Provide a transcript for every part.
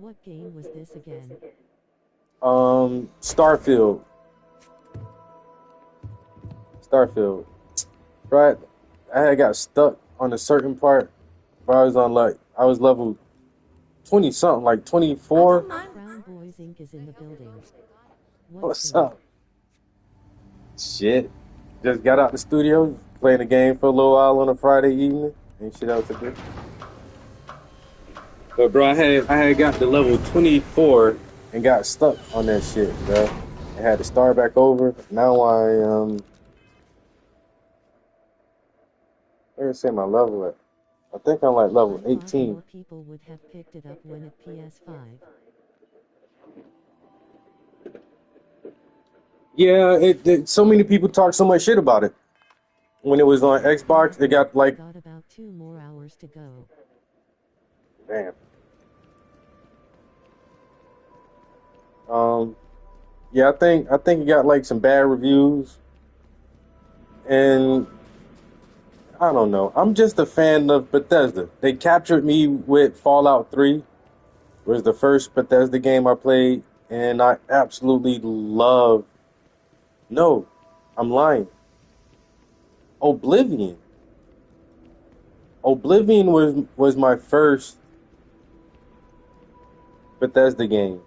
What game was this again? Starfield. Starfield. Right? I had got stuck on a certain part. But I was on like I was level 20 something, like 24. Brown Boys Inc. is in the building. What's What's good? up? Shit. Just got out the studio, playing the game for a little while on a Friday evening. Ain't shit else to do. But bro, I had got to level 24 and got stuck on that shit, bro. I had to start back over. Now where's say my level at? I think I'm like level I thought 18. more people would have picked it up when it PS5. Yeah, so many people talk so much shit about it. When it was on Xbox, it got like Got about 2 more hours to go. damn. Um yeah, I think it got like some bad reviews and I don't know. I'm just a fan of Bethesda. They captured me with Fallout 3. Was the first Bethesda game I played, and I absolutely love. No, I'm lying. Oblivion. Oblivion was my first Bethesda game,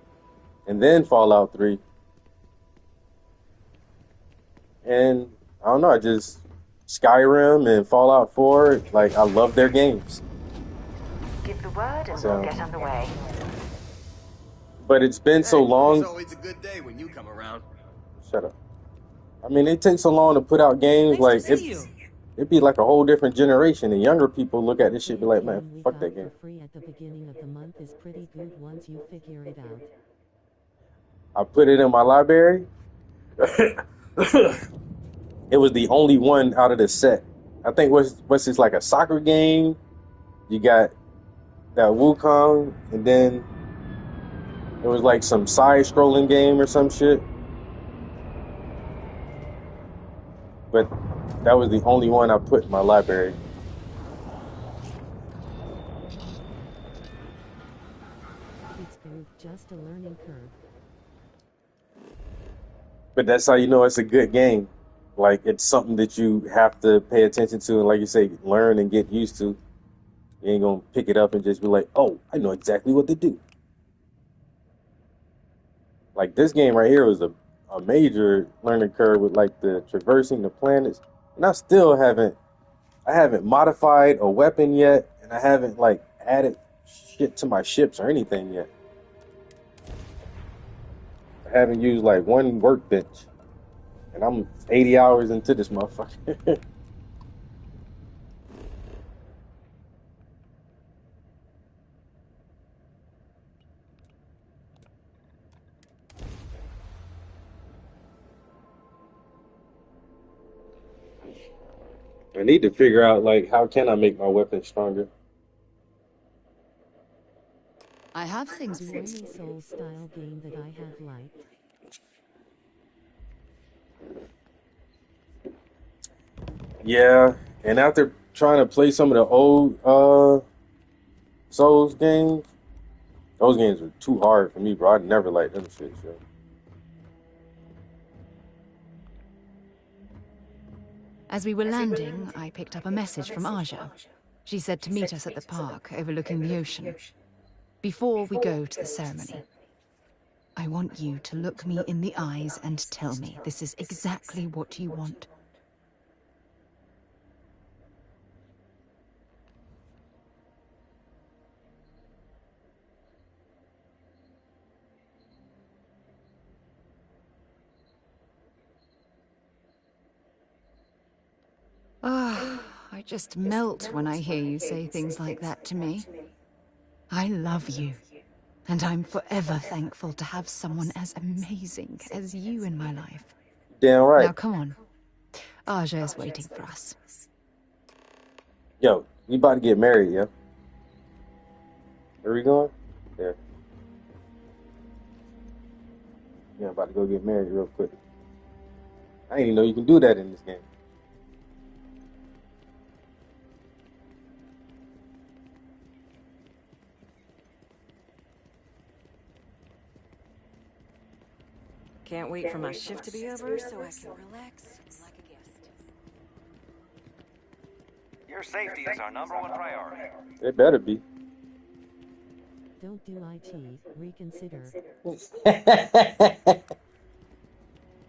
and then Fallout 3, and I don't know. I just Skyrim and Fallout 4. Like I love their games. Give the word and we'll So, get underway. but it's been so Hey, it's long. always a good day when you come around. Shut up. I mean, it takes so long to put out games. Nice to Like see you. it'd be like a whole different generation, and younger people look at this shit, be Same like, man, game we fuck got that game. for free at the beginning of the month is pretty good once you figure it out. I put it in my library. It was the only one out of the set. I think what's this like a soccer game? You got that Wukong, and then it was like some side-scrolling game or some shit. But that was the only one I put in my library. It's good, just a learning curve. But that's how you know it's a good game. Like it's something that you have to pay attention to, and like you say, learn and get used to. You ain't gonna pick it up and just be like, "Oh, I know exactly what to do." Like this game right here was a major learning curve with like the traversing the planets, and I haven't modified a weapon yet, and I haven't like added shit to my ships or anything yet. I haven't used like one workbench, and I'm 80 hours into this motherfucker. I need to figure out like how can I make my weapon stronger. I have things The for you. only Souls style game that I have liked. Yeah, and after trying to play some of the old Souls games, those games were too hard for me, bro. I never liked them shit. So. As we were landing, I picked up a message from Aja. She said to meet us at the park overlooking the ocean. Before we go to the ceremony, I want you to look me in the eyes and tell me this is exactly what you want. Ah, I just melt when I hear you say things like that to me. I love you, and I'm forever thankful to have someone as amazing as you in my life. Damn Now right. come on. Aja is waiting for us. Yo, we about to get married, yeah? Where we going? Yeah. Yeah, about to go get married real quick. I didn't even know you can do that in this game. Can't wait for my shift to be over so I can relax like a guest. Your safety is our #1 priority. It better be. Don't do IT. Reconsider.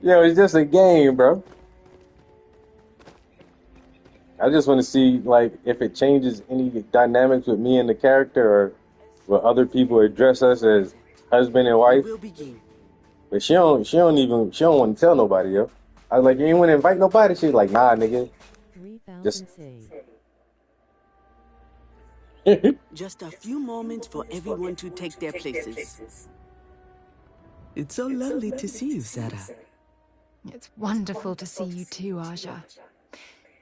Yo, it's just a game, bro. I just want to see like if it changes any dynamics with me and the character, or will other people address us as husband and We wife. will begin. But she don't want to tell nobody, yo. I was like, you ain't want to invite nobody. She's like, nah, nigga. 3,000 save. Just a few moments for everyone to take their places. It's so lovely to see you, Sarah. It's wonderful to see you too, Aja.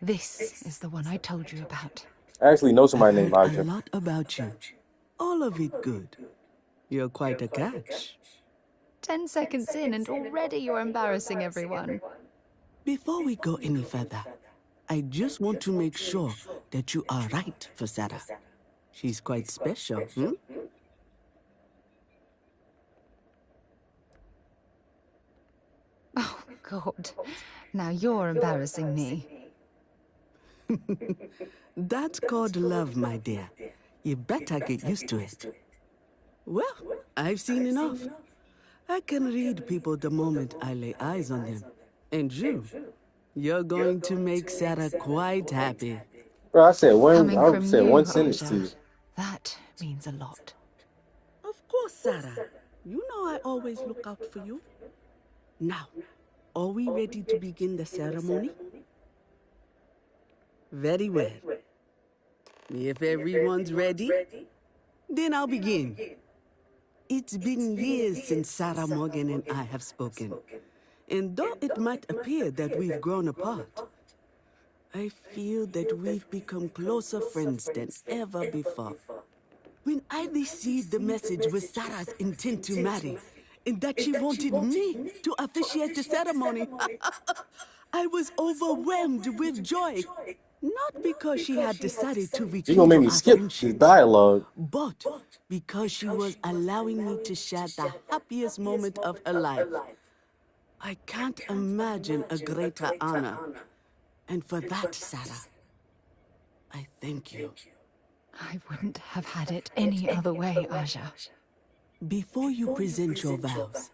This is the one I told you about. I actually know somebody I've named heard a Aja. lot about you. All of it good. You're quite a catch. 10 seconds in and already you're embarrassing everyone. Before we go any further, I just want to make sure that you are right for Sarah. She's quite special, hmm? Oh, God. Now you're embarrassing me. That's called love, my dear. You better get used to it. Well, I've seen enough. I can read people the moment I lay eyes on them. And you're going to make Sarah quite happy. Bro, I said Coming I from said you, one sentence to Aja, you. that means a lot. Of course, Sarah. You know I always look out for you. Now, are we ready to begin the ceremony? Very well. If everyone's ready, then I'll begin. It's been years since Sarah Morgan and I have spoken. And though it might appear that we've grown apart, I feel that we've become closer friends than ever before. When I received the message with Sarah's intent to marry, and that she wanted me to officiate the ceremony, I was overwhelmed with joy. Not because she had decided to You gonna make rekindle me our skip this friendship, dialogue. but because she was allowing me to share the happiest moment of her life. I can't imagine a greater honor. And for that, Sarah, I thank you. I wouldn't have had it any other way, Aja. Before you present your vows,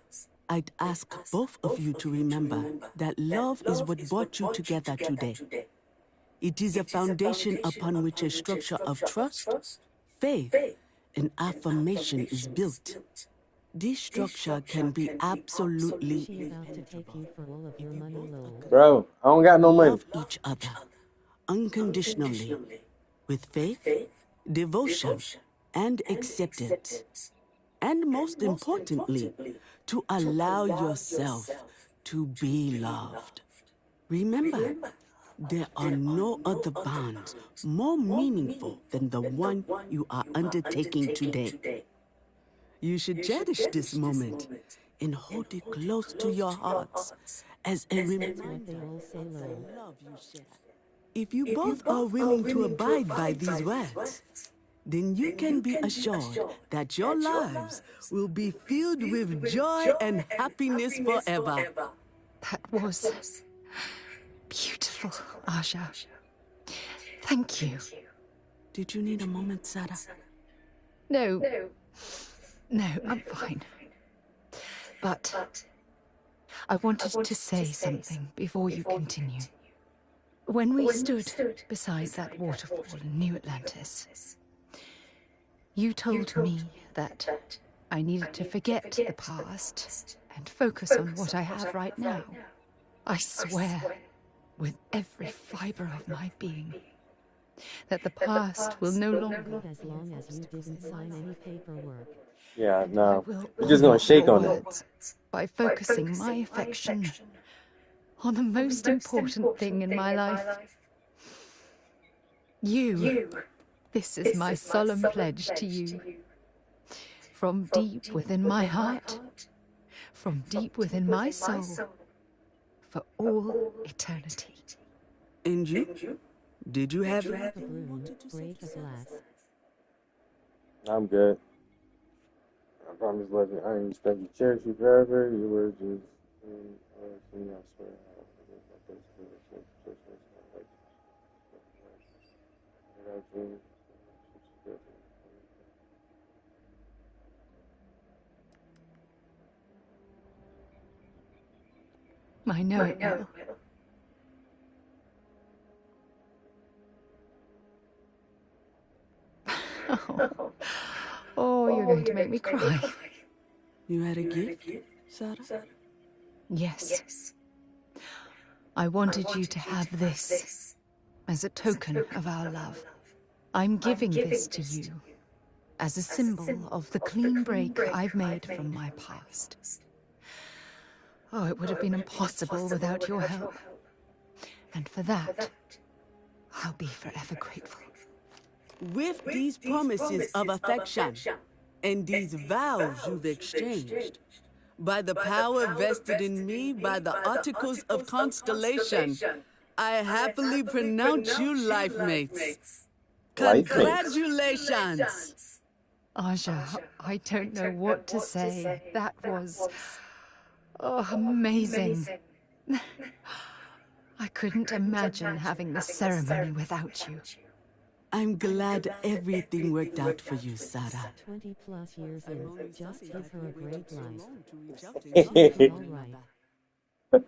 I'd ask both of you to remember that love is what brought you together today. It is a foundation upon which a structure of trust, faith, and affirmation is built. This structure can be absolutely She about to take you for all of your money, lol. Bro, I don't got no money. love each other unconditionally with faith, devotion, and acceptance. And most importantly, to allow yourself to be loved. Remember, there are no other bonds more meaningful than the one you are undertaking today. You should cherish this moment and hold it close to your hearts as a That's what they reminder all say, of the lol. love you share. If you both are willing to abide by these words, then you can be assured that your lives will be filled with joy and happiness forever. That was beautiful, Aja. Thank you. Did you need a moment, Sarah? No. No, I'm fine. But I wanted to say something before you continue. When we stood beside that waterfall in New Atlantis, you told me that I needed to forget the past and focus on what I have right now. I swear, with every fiber of my being, that the past will no longer. As long as you didn't sign any paperwork. Yeah, I no. will We're just gonna honor shake your on it. words by focusing my affection on the most important thing in my life. You. This is my solemn pledge to you. From deep within my heart, from deep within my soul, for all eternity. And you? Did you have Drop a anything you balloon, wanted to say break to a Sarah? glass. I'm good. I promise, Leslie, I ain't expect to cherish you forever. You were just I know it will. Oh. Oh, you're going to make me cry. You had a gift, Sarah? Yes. I wanted you to have this as a token of our love. I'm giving this to you as a symbol of the clean break I've made from my past. Oh, it would have been impossible without your help. And for that, I'll be forever grateful. With these promises of affection and these vows you've exchanged, by the power vested in me by the Articles of Constellation, I happily pronounce you life mates. Life mates. Congratulations! Aja, I don't know what to say. That was... oh, amazing. I couldn't imagine having this ceremony without you. I'm glad everything worked out for you, Sarah. 20 plus years in, just give her a great life. All All right.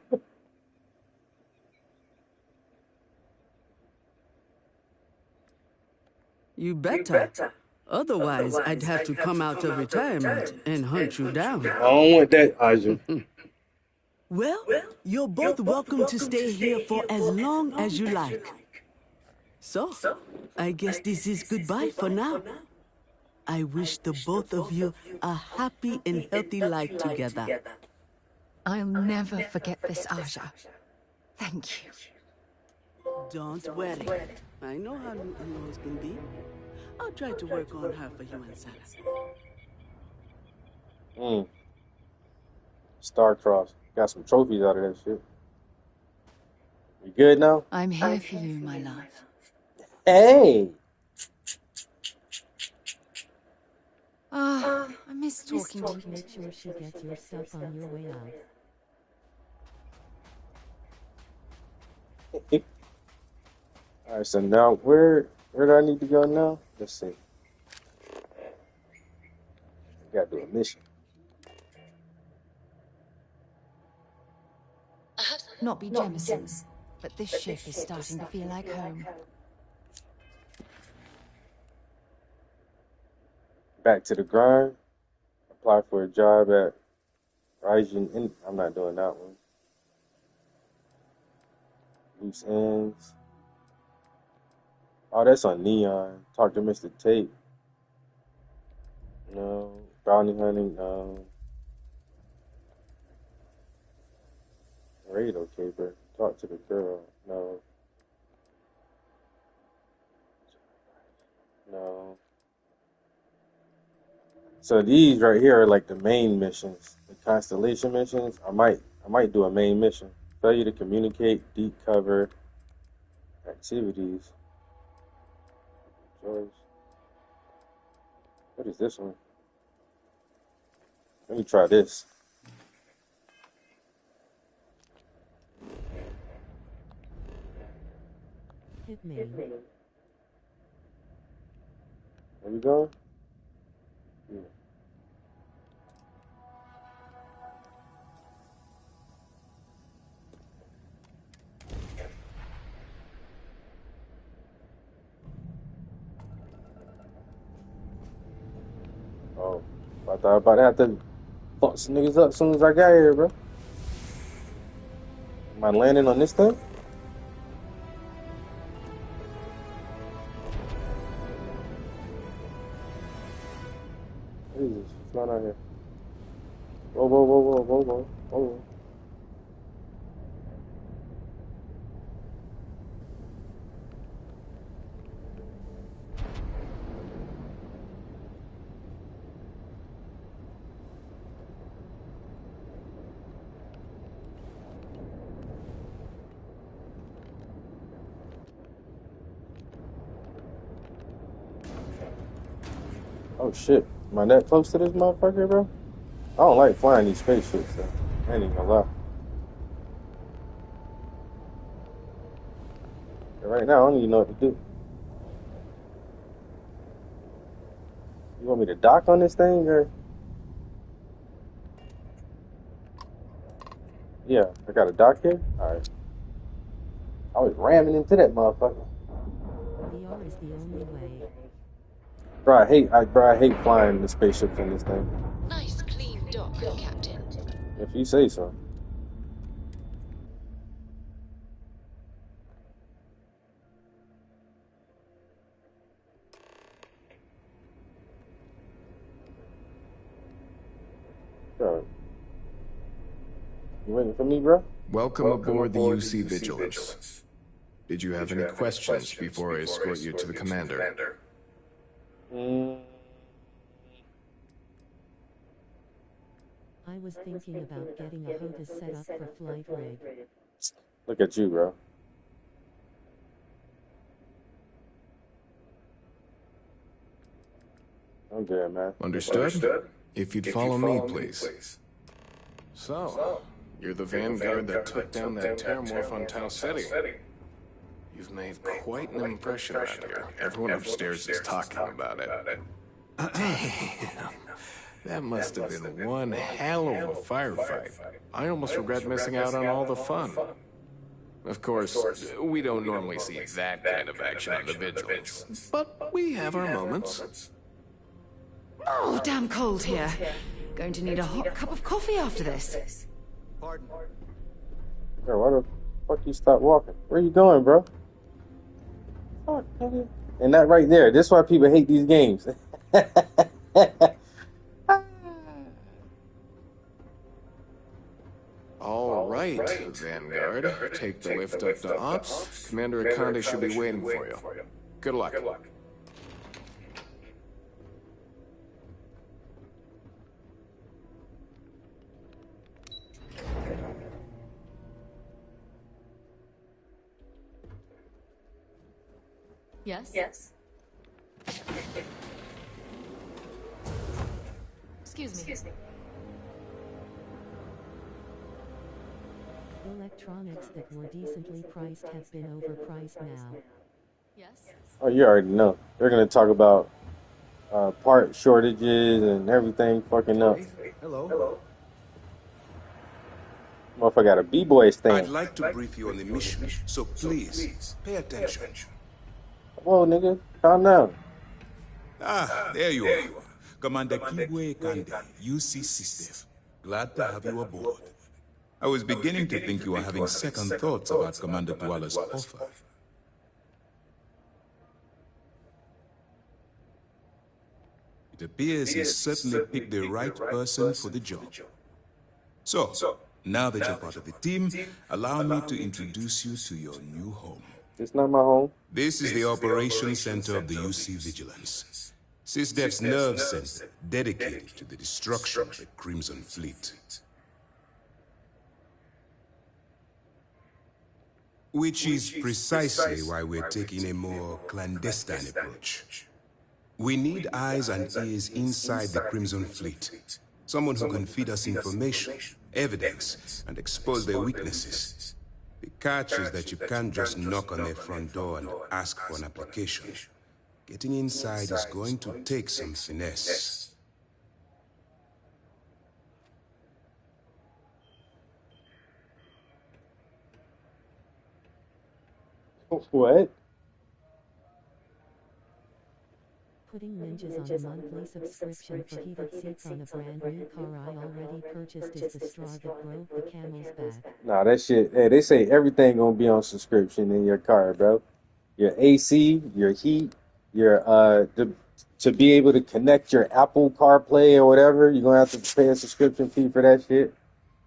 You better. Otherwise, I'd have to come out of retirement and hunt you down. I don't want that, Aja. Well, you're both welcome to stay here for as long as you like. So, I guess this is goodbye for now. I wish the both of you a happy and healthy life together. I'll never forget this, Aja. Thank you. Don't worry. I know how new in-laws can be. I'll try to work on her for you and Sarah. Star-Crossed. Got some trophies out of that shit. You good now? I'm here for you, my love. Hey! Ah, I miss talking to you. Make sure she gets your stuff on your way out. Alright, so now where do I need to go now? Let's see. I gotta do a mission. Not be Jemison, but this ship is starting to feel like home. Back to the grind. Apply for a job at Rising. I'm not doing that one. Loose ends. Oh, that's on Neon. Talk to Mr. Tate. No. Bounty hunting. No. Radar caper. Talk to the girl. No. No. So these right here are like the main missions, the constellation missions. I might do a main mission. Failure to communicate, deep cover, activities. George. What is this one? Let me try this. Hit me. There we go. Yeah. Oh, I thought I was about to have to fuck some niggas up as soon as I got here, bro. Am I landing on this thing? What is this? What's going on here? Whoa, whoa, whoa, whoa, whoa, whoa, whoa. Oh shit. Am I that close to this motherfucker, bro? I don't like flying these spaceships, though. I ain't even gonna lie. Right now, I don't even know what to do. You want me to dock on this thing, or? Yeah, I got a dock here? Alright. I was ramming into that motherfucker. VR is the only way. Bro, I hate flying the spaceships in this thing. Nice clean dock, Captain. If you say so. Bro. You waiting for me, bro? Welcome aboard the UC Vigilance. Did you have any questions before I escort you to the commander? I was thinking about getting a HOTAS set up for flight rig. Look at you, bro. I'm good, man. Understood? If you'd follow me, please. So, you're the vanguard that took down that terramorph on Tau City. You've made quite an impression around here. Everyone upstairs is talking about it. Damn. That must have been one hell of a firefight. I almost regret missing out on all the fun. Of course, we don't normally see that kind of action on the Vigilance, but we have our moments. Oh, damn cold here. Going to need a hot cup of coffee after this. Bro, why the fuck you stop walking? Where you going, bro? Fuck, nigga. And that right there, this is why people hate these games. All right, Vanguard. Take the lift up to Ops. Commander Akande should be waiting for you. Good luck. Yes? Excuse me. Electronics that were decently priced have been overpriced now. Yes? Oh, you already know. They're gonna talk about part shortages and everything fucking up. Hello. Motherfucker got a B-boy stand. I'd like to brief you on the mission, so please pay attention. Whoa, nigga, calm down. Ah, there you are. Commander Kibwe Kande, UC System. Glad to have you aboard. I was beginning to think you were having second thoughts about Commander Dwala's offer. It appears he certainly picked the right person for the job. So, now that you're part of the team, allow me to introduce you to your new home. It's not my home. This is the Operations Center of the UC Vigilance. SysDef's nerve center, dedicated to the destruction of the Crimson Fleet. Which is precisely why we're taking a more clandestine approach. We need eyes and ears inside the Crimson Fleet. Someone who can feed us information, evidence, and expose their weaknesses. The catch is that you can't just knock on their front door and ask for an application. Getting inside is going to take some finesse. What? Putting ninjas on a monthly subscription for heated seats on a brand new car I already purchased is the straw that broke the camel's back. Nah, that shit. Hey, they say everything gonna be on subscription in your car, bro. Your AC, your heat, your to be able to connect your Apple CarPlay or whatever, you're gonna have to pay a subscription fee for that shit.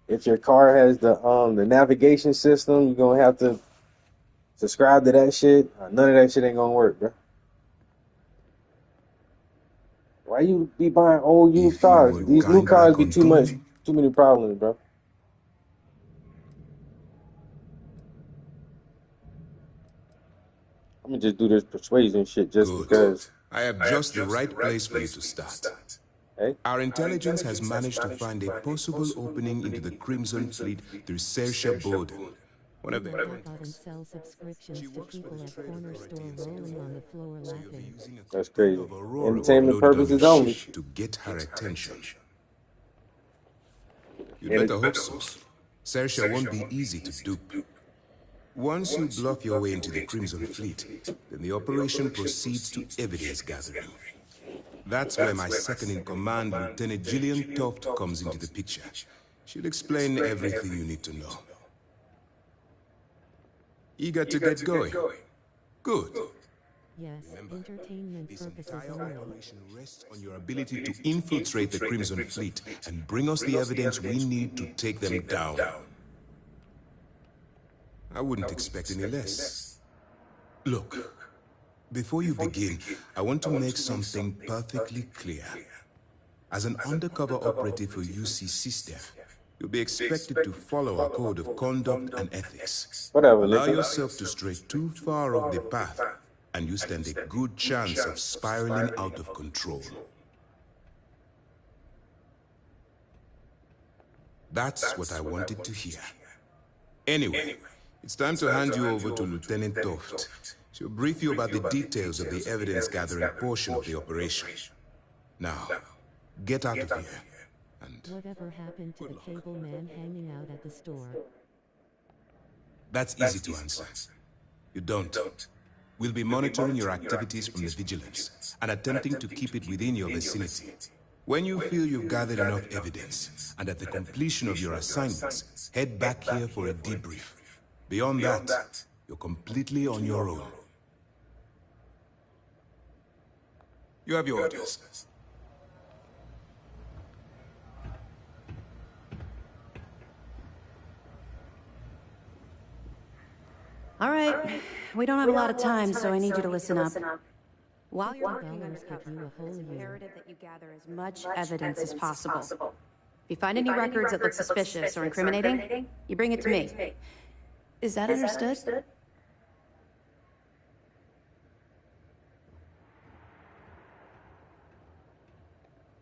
If your car has the navigation system, you're gonna have to subscribe to that shit. None of that shit ain't gonna work, bro. Why you be buying old used cars? These new cars be too many problems, bro. I'm gonna just do this persuasion shit just because. I have just the right place for you to start. Hey? Our intelligence has managed to find a possible opening into the Crimson Fleet through Saoirse Bowden, One of You their might bought and contacts. sell subscriptions She to works for people the at trade corner store authorities. rolling on the floor So you'll be laughing. using a That's couple crazy. of Aurora Entertainment uploaded on your purposes only. ship to get her attention. You'd And better hope so. Sersha won't be easy to dupe. Once you bluff your way into the Crimson Fleet, then the operation proceeds to evidence gathering. That's where my second-in-command, Lieutenant Gillian Toft, comes into the picture. She'll explain everything you need to know. Eager to get going? Good. Yes, entertainment This purposes entire only. operation rests on your ability to infiltrate the Crimson Fleet and bring us the evidence we need to take them down. I wouldn't expect any less. Look, before you begin, I want to make something perfectly clear. As an undercover operative for UC SysDef, you'll be expected to follow a code of conduct and ethics. whatever, Allow nigga. yourself to stray too far off the path, and you stand a good chance of spiraling out of control. That's what I wanted to hear. Anyway, it's time to hand you over to Lieutenant Toft. She'll brief you about the details of the evidence-gathering portion of the operation. Now, get out of here. And Whatever happened to the cable man hanging out at the store? that's easy to answer. You don't. We'll be monitoring your activities from the Vigilance and attempting to keep it within your vicinity. When you feel you've gathered enough evidence, and at the completion of your assignments, head back here for a debrief. Beyond that, you're completely on your own. You have your orders. All right. We don't have a lot of time, so I need you to listen up. While you're working Dollars give undercover, you a whole it's year. imperative that you gather as much evidence as possible. If you find any records that look suspicious or incriminating, you bring it to me. Is that understood?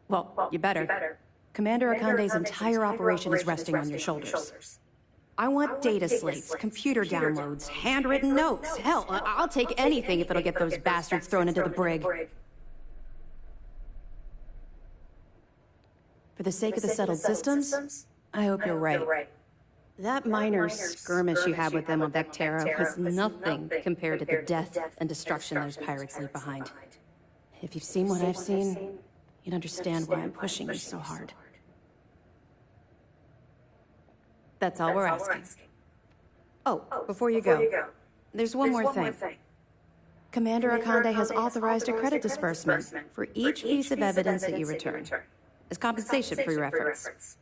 Well, you better. Commander Akande's entire operation is resting on your shoulders. I want data slates, computer downloads, handwritten notes. Hell, I'll take anything if it'll get those bastards thrown into the brig. For the sake of the settled systems, I hope you're right. That minor skirmish you had with them on Vectera was nothing compared to the death and destruction those pirates leave behind. If you've seen what I've seen, you'd understand why I'm pushing you so hard. That's all we're asking. Oh, before you go, there's one more thing. Commander Akande has authorized a credit disbursement for each piece of evidence that you return, as compensation for your efforts.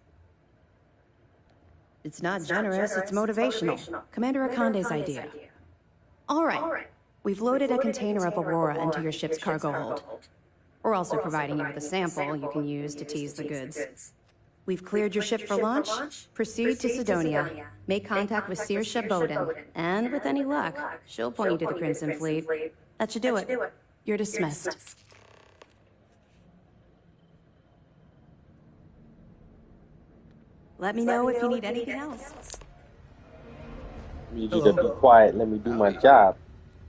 It's not generous, it's motivational. Commander Akande's idea. All right, we've loaded a container of Aurora into your ship's cargo hold. We're also providing you with a sample you can use to tease the goods. We've cleared your ship for launch. Proceed to Sidonia. Make contact with Saoirse Bowden. And with any luck, she'll point you to the Crimson Fleet. That should do it. You're dismissed. Let me know if you need anything else. I need you to be quiet. Let me do my job.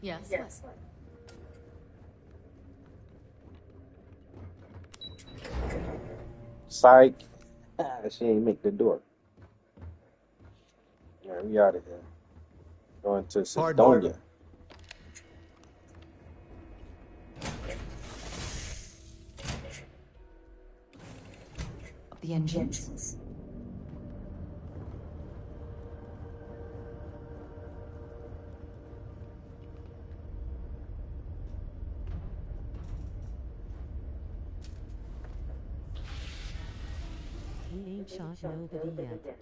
Yes. Psych. She ain't make the door. Alright, we out of here. Going to Sidonia. The engines. He ain't shot nobody yet.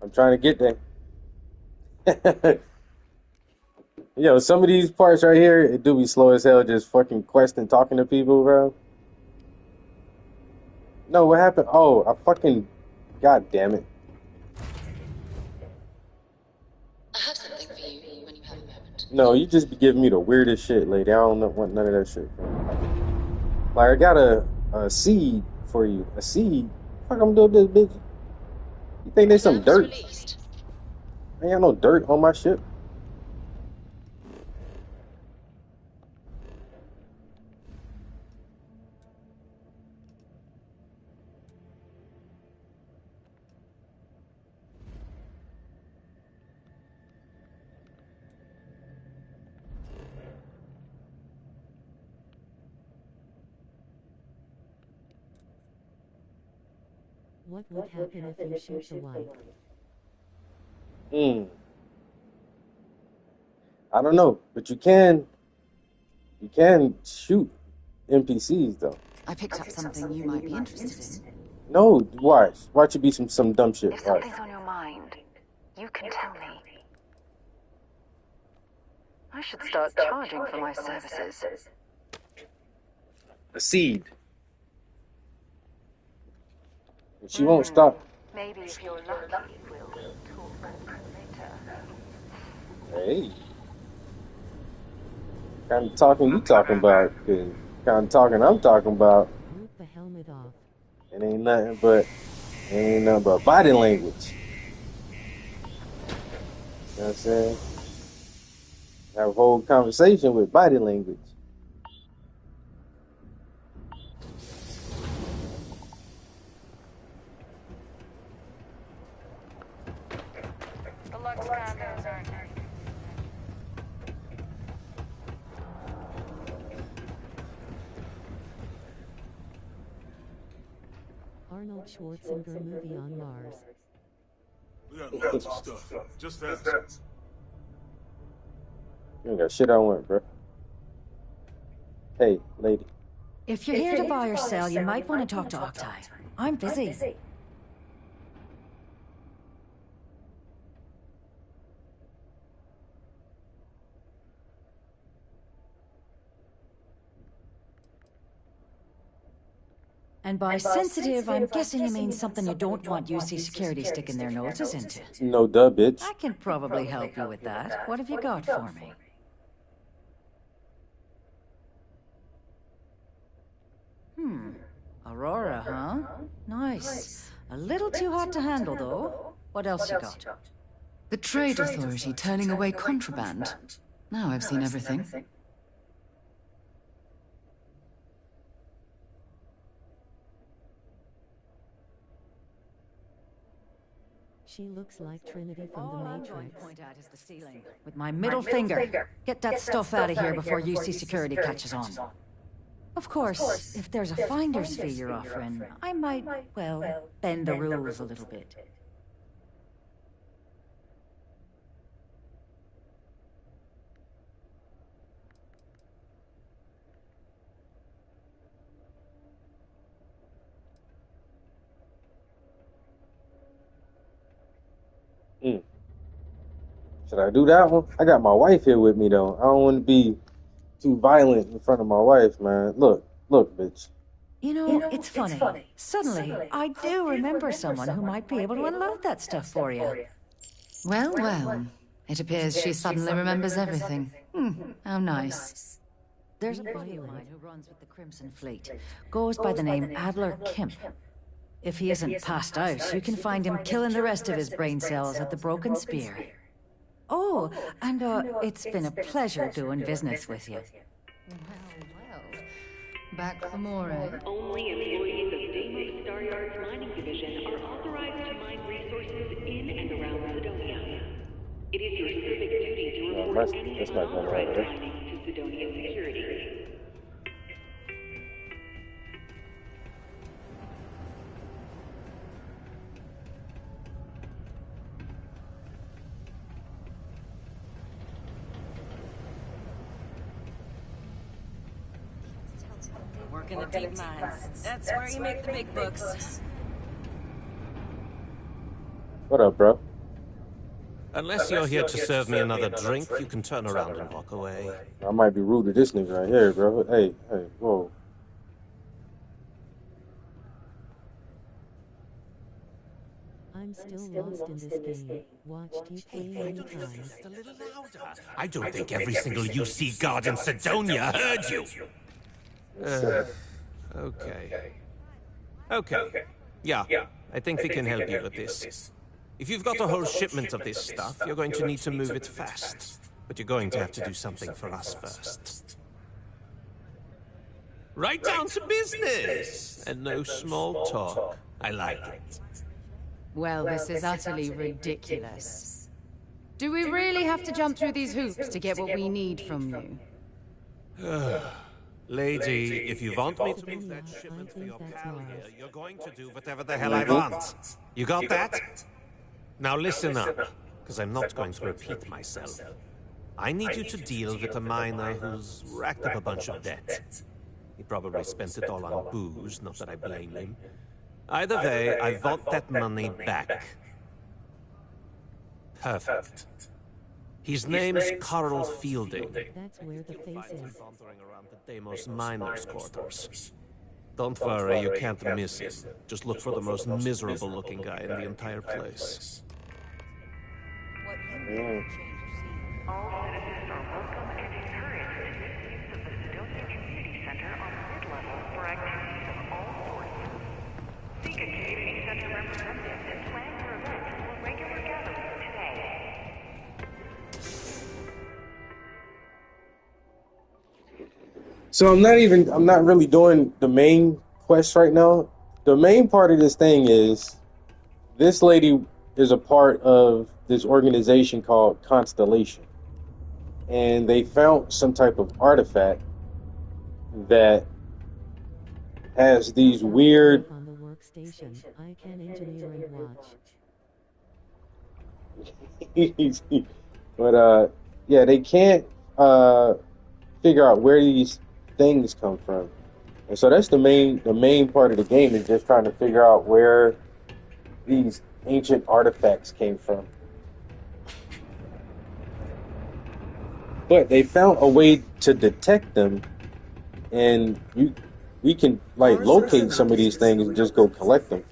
I'm trying to get there. Yo, some of these parts right here, it do be slow as hell just fucking questing talking to people, bro. No, what happened? Oh, I fucking... God damn it. I have something for you when you have a moment. No, you just be giving me the weirdest shit, lady. I don't want none of that shit. Like, I got a seed for you. A seed? Fuck, I'm doing this, bitch. You think there's some dirt? Released. Ain't got no dirt on my ship. What would happen if you shoot the wife? I don't know, but you can shoot NPCs though. I picked up something you might be interested in. No, watch it be some dumb shit. If something's on your mind, you can tell me. I should start charging for my services. A seed. She won't stop. Maybe if you're lucky, we'll talk later. Hey. Kind of talking you talking about, cause kind of talking I'm talking about. Rip the helmet off. It ain't nothing but body language. You know what I'm saying? Have a whole conversation with body language. The Lux condos aren't. Arnold Schwarzenegger movie on Mars. We got lots of stuff. Just ask. You ain't got shit I want, bro. Hey, lady. If you're here to buy or sell, you might want to talk to Octai. I'm busy. And by sensitive, I'm guessing you mean something you don't want UC security sticking their noses into. No duh, bitch. I can probably help you with that. What have you got for me? Aurora, huh? Nice. A little too hot to handle, though. What else you got? The Trade Authority turning away contraband. Now I've seen everything. She looks like Trinity from the I'm going Matrix. to point at is the ceiling. With my middle finger. Get that stuff out of here before UC security catches on. Of course, if there's a finder's fee you're offering, I might, well, bend the rules a little bit. Should I do that one? I got my wife here with me though. I don't want to be too violent in front of my wife, man. Look, bitch. You know, it's funny. Suddenly, I do remember someone who might be able to unload that stuff for you. Well, well. It appears she suddenly remembers everything. How nice. There's a buddy of mine who runs with the Crimson Fleet. Goes by the name Adler Kemp. If he isn't passed out, you can find him killing the rest of his brain cells at the Broken Spear. Oh, and it's been a pleasure doing business with you. Well. Back for more, eh? Only employees of Deimos Staryard's mining division are authorized to mine resources in and around Sidonia. It is your civic duty to report any unauthorized mining to Sidonia security. Work in the deep mines. That's where you make the big bucks. What up, bro? Unless you're here to serve me another drink, you can turn around and walk away. I might be rude to this nigga right here, bro. Hey, whoa. I'm still lost in this game. Watched you play many times. I don't think every single UC guard in Sidonia heard you. Okay. Yeah, I think we can help you with this. If you've got a whole shipment of this stuff, you're going to need to move it fast. But you're going to have to do something for us first. Right down to business! And no small talk. I like it. Well, this is utterly ridiculous. Do we really have to jump through these hoops to get what we need from you? Lady, if you want me to move that shipment for your pal here, you're going to do whatever the hell I want. You got that? Now listen up, because I'm not going to repeat myself. I need you to deal with a miner who's racked up a bunch of debt. He probably spent it all on booze, not that I blame him. Either way, I want that money back. Perfect. His name's Carl Fielding. That's where the face is. Wandering around the Deimos miners' quarters. Don't worry, you can't miss him. Just look for the most miserable-looking guy in the entire place. All citizens are welcome and encouraged to make use of the Sidonia Community Center on the mid-level for activities of all sorts. Seek a community center representative and plan your event for regular gatherings today. So I'm not really doing the main quest right now. The main part of this thing is this lady is a part of this organization called Constellation. And they found some type of artifact that has these weird... On the workstation, I can engineer and watch. But, yeah, they can't figure out where these things come from. And so that's the main part of the game, is just trying to figure out where these ancient artifacts came from. But they found a way to detect them, and we can like locate some of these things and just go collect them.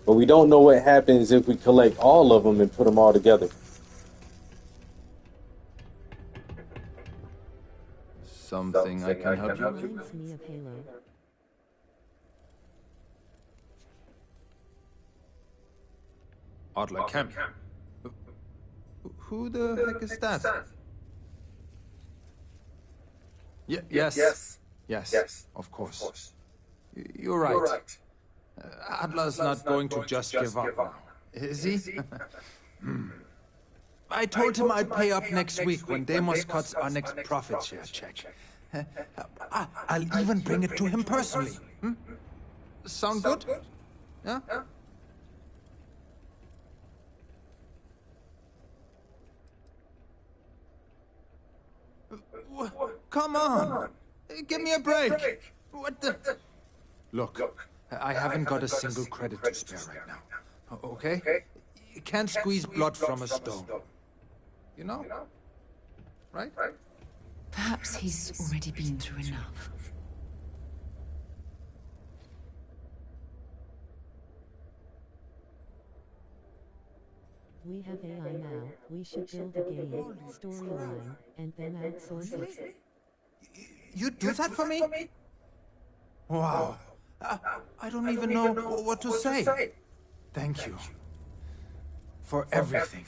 But we don't know what happens if we collect all of them and put them all together. Something I can help you with? Reminds me of Halo. Adler Kemp. Who the heck is that? Yes, of course. You're right. Adler's not going to just give up now, is he? I told him I'd pay up next week when Deimos cuts our next profit share check. I'll even bring it to him personally. Sound good? Yeah? Come on! Give me a break! What the... Look, I haven't got a single credit to spare right now. Okay? You can't squeeze blood from a stone. You know? Right? Perhaps he's already been through enough. We have AI now. We should build a game, storyline, and then outsource it. You do that for me? Wow. I don't even know what to say. Thank you. For everything.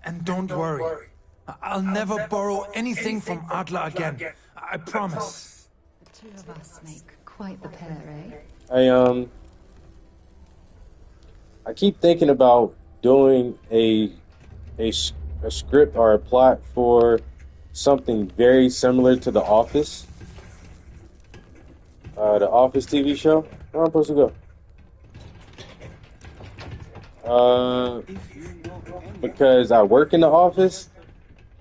And don't worry. I'll never borrow anything from Adler again. I promise. The two of us make quite the pair, eh? I keep thinking about doing a script or a plot for something very similar to The Office. The Office TV show. Where am I supposed to go? Because I work in the office,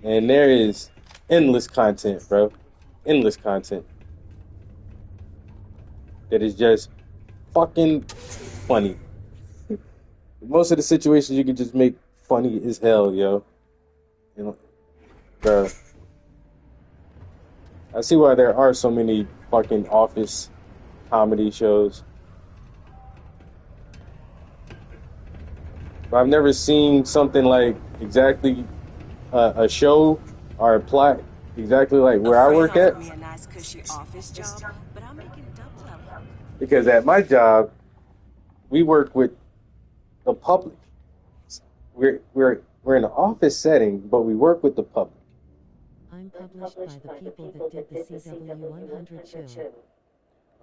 and there is endless content, bro. Endless content. That is just fucking funny. Most of the situations you can just make funny as hell, yo. You know, bro. I see why there are so many fucking office comedy shows. But I've never seen something like exactly a show or a plot exactly like where I work at. Because at my job, we work with the public. we're in an office setting, but we work with the public. I'm published by the people that did the CW100 show.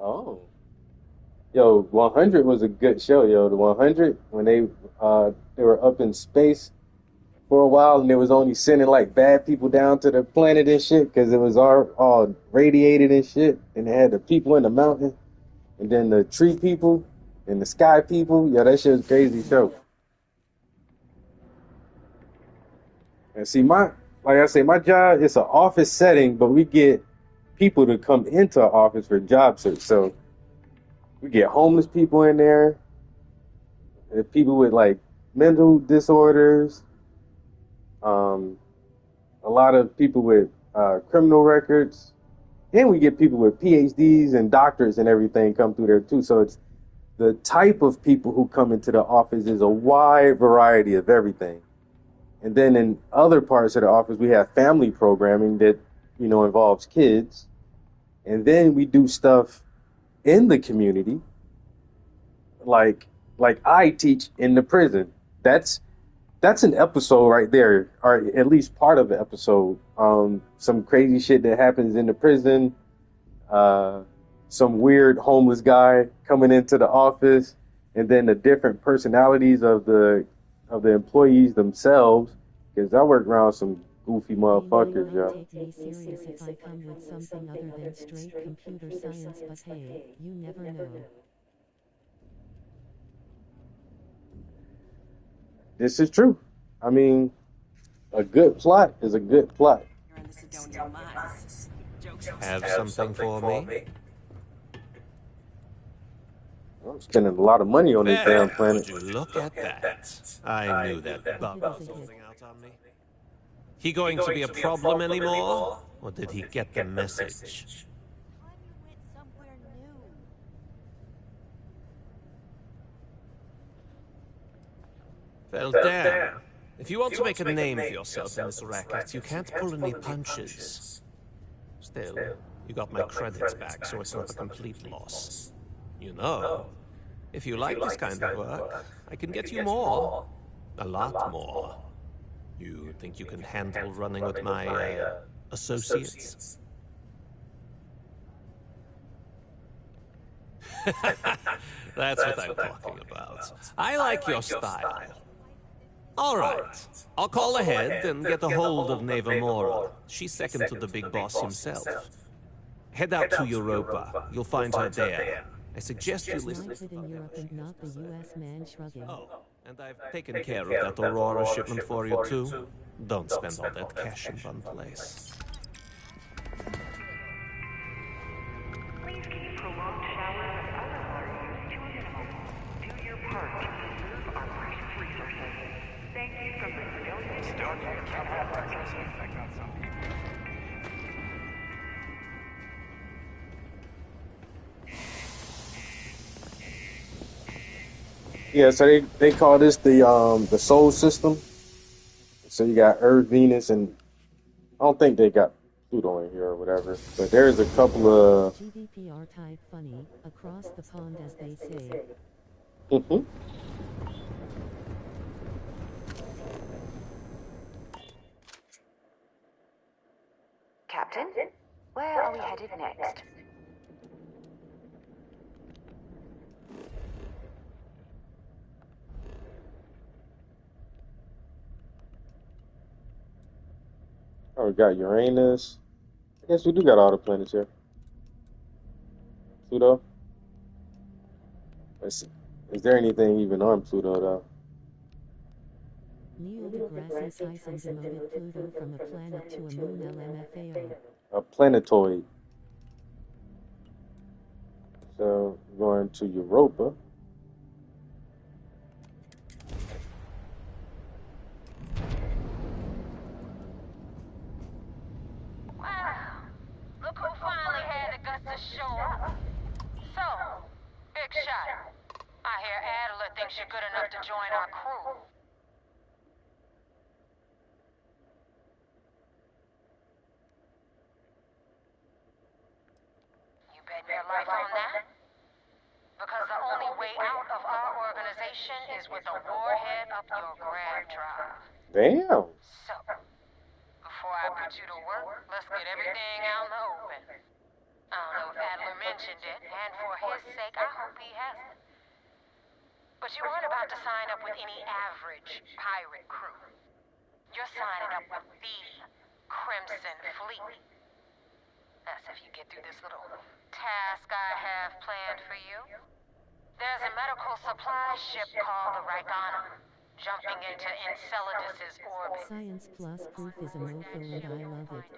Oh. Yo, 100 was a good show, yo. The 100, when they were up in space for a while, and they was only sending like bad people down to the planet and shit, because it was all radiated and shit, and they had the people in the mountain, and then the tree people, and the sky people. Yeah, that shit was a crazy show. And see, like I say, my job is an office setting, but we get people to come into our office for job search. So we get homeless people in there, people with like mental disorders, a lot of people with criminal records, and we get people with PhDs and doctors and everything come through there too. So it's the type of people who come into the office is a wide variety of everything. And then in other parts of the office, we have family programming that, involves kids. And then we do stuff in the community, like I teach in the prison. That's an episode right there, or at least part of the episode. Some crazy shit that happens in the prison. Some weird homeless guy coming into the office, and then the different personalities of the employees themselves, because I work around some goofy motherfuckers, yo. Take me serious if I come with something other than straight computer science, but hey, you never know. This is true. I mean, a good plot is a good plot. Have something for me? I'm spending a lot of money on this damn planet. Would you look at that? I knew that bug was holding out on me. He going to be a problem anymore? Or did he get the message? Well, damn. If you want to make a name for yourself in this racket, you can't pull any punches. Still, you got my credits back, so it's not a complete loss. If you like this kind of work, I can get you more. A lot more. You think you can handle running with my, associates? That's what I'm talking about. I like your style. All right. I'll call ahead and get a hold of Neva Mora. She's second to the big boss himself. Head out to Europa. You'll find her there. I suggest you listen. In Europe and not the US man shrugging. Oh, and I've taken care of that Aurora shipment for you too. Don't spend all that cash in one place. Please keep prolonged showers and other water use to a minimum. Do your part to preserve our precious resources. Thank you from the Sidonia Yeah, so they call this the Sol system. So you got Earth, Venus, and I don't think they got Pluto in here or whatever. But there's a couple of GDPR type funny, across the pond as they say. Mm-hmm. Captain, where are we headed next? Oh, we got Uranus. I guess we do got all the planets here. Pluto. Let's see. Is there anything even on Pluto, though? Neil deGrasse Tyson demoted Pluto from a planet to a moon LMFAO. A planetoid. So, going to Europa. Look who finally had the guts to show up. So, Big Shot, I hear Adler thinks you're good enough to join our crew. You betting your life on that? Because the only way out of our organization is with a warhead up your grab drive. Damn. So, before I put you to work, let's get everything out in the open. I don't know if Adler mentioned it, and for his sake, I hope he hasn't. But you aren't about to sign up with any average pirate crew. You're signing up with the Crimson Fleet. That's if you get through this little task I have planned for you. There's a medical supply ship called the Rykana, jumping into Enceladus's orbit. Science plus proof is a mofo and I love it.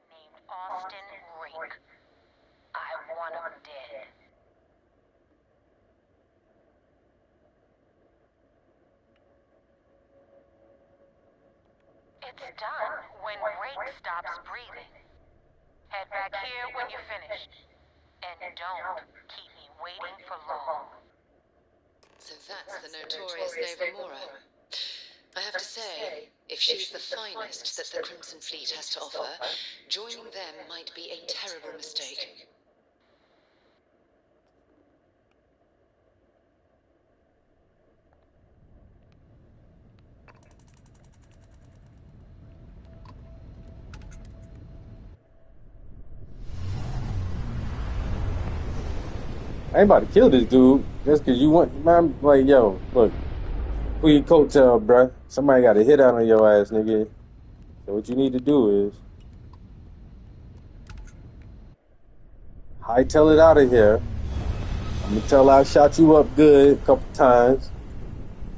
Named Austin Rake. I want him dead. It's done when Rake stops breathing. Head back here when you're finished. And don't keep me waiting for long. So that's the notorious Nova Mora. I have to say, if she's the finest that the Crimson Fleet has to offer, joining them might be a terrible mistake. I ain't about to kill this dude just cause you want, man. Like, yo, look, who your coattail, bruh? Somebody got a hit out on your ass, nigga. So what you need to do is hightail it out of here. I'm gonna tell her I shot you up good a couple times,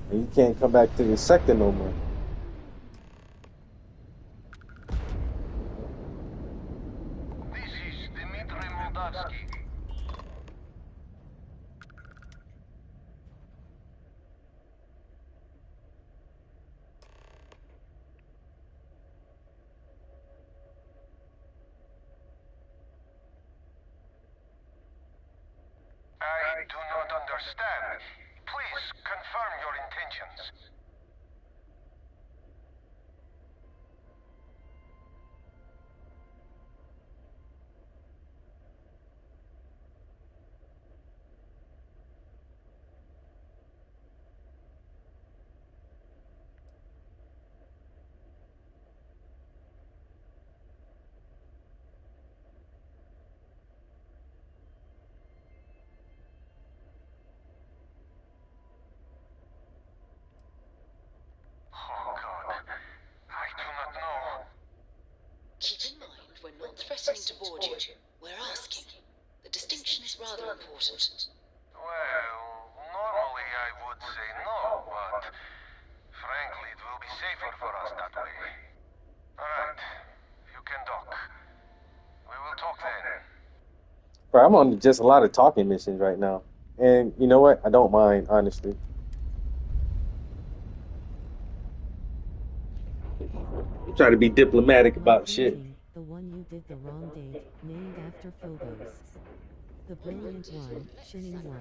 and you can't come back to the sector no more. This is Dmitry Moldavsky. I do not understand. Please confirm your intentions. Keep in mind, we're not threatening to board you. We're asking. The distinction is rather important. Well, normally I would say no, but frankly, it will be safer for us that way. Alright, you can dock. We will talk then. Bro, I'm on just a lot of talking missions right now. And you know what? I don't mind, honestly. I'm trying to be diplomatic about shit. The one you did the wrong date, named after Phobos. The brilliant one, Shining One.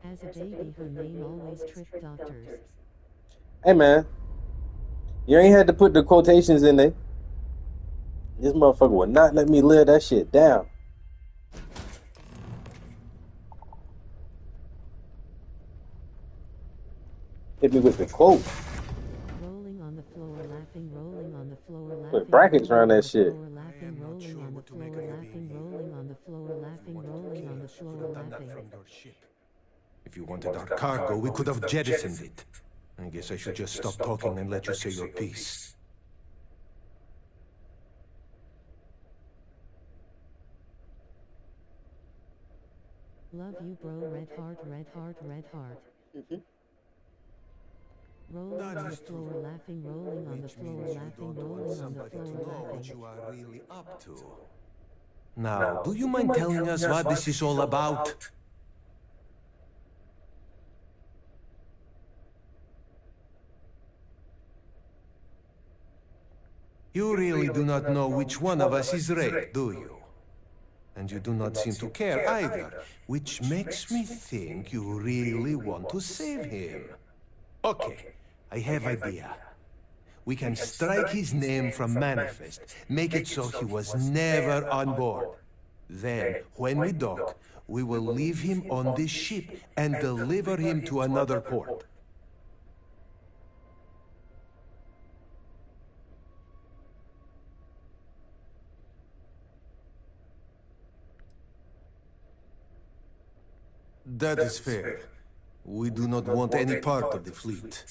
As a baby, her name always tricked doctors. Hey, man. You ain't had to put the quotations in there. This motherfucker would not let me live that shit down. Hit me with the quote. Rolling on the floor, laughing, rolling on the floor, laughing. Put brackets around that shit. Laughing, rolling on the floor, laughing, rolling on the floor, laughing, rolling on the floor, laughing. If you wanted our cargo, we could have jettisoned it. I guess I should just stop talking and let you say your piece. Love you, bro. Red heart, red heart, red heart. Rolling on the floor, laughing, rolling on the floor, laughing, rolling on the floor, laughing. You are really up to. Now, do you mind telling us what this is all about? You really do not know which one of us is Rake, do you? And you do not seem to care either, which makes me think you really want to save him. Okay, I have idea. We can strike his name from Manifest, make it so he was never on board. Then, when we dock, we will leave him on this ship and deliver him to another port. That is fair. We do not want any part of the fleet.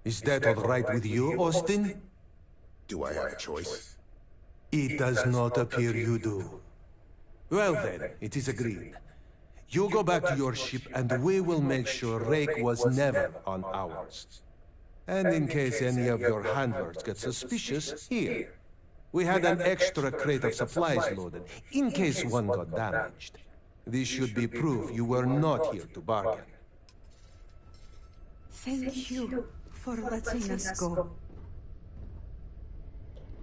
Is that all right with you, Austin? Do I have a choice? It does not appear you do. Well then, it is agreed. You go back to your ship and we will make sure Rake was never on ours. And in case any of your handlers get suspicious, here. We had an extra crate of supplies loaded, in case one got damaged. This should be proof you were not here to bargain. Thank you for letting us go.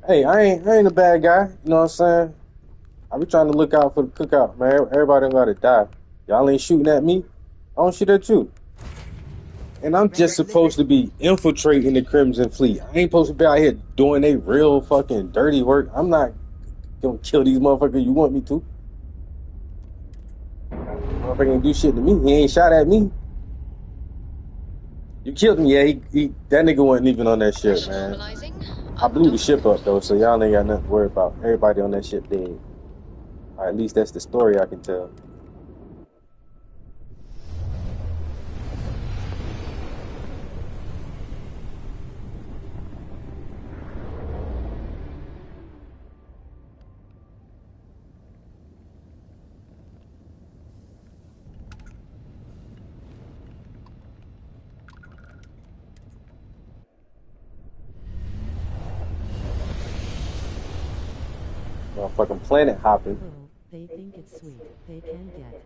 Hey, I ain't a bad guy. You know what I'm saying? I be trying to look out for the cookout, man. Everybody don't gotta die. Y'all ain't shooting at me. I don't shoot at you. And I'm just supposed to be infiltrating the Crimson Fleet. I ain't supposed to be out here doing they real fucking dirty work. I'm not gonna kill these motherfuckers you want me to. Motherfucker ain't do shit to me. He ain't shot at me. You killed me, yeah. That nigga wasn't even on that ship, man. I blew the ship up though, so y'all ain't got nothing to worry about. Everybody on that ship dead. Or at least that's the story I can tell. Motherfucking planet hopping. Oh, they think it's sweet. They can get.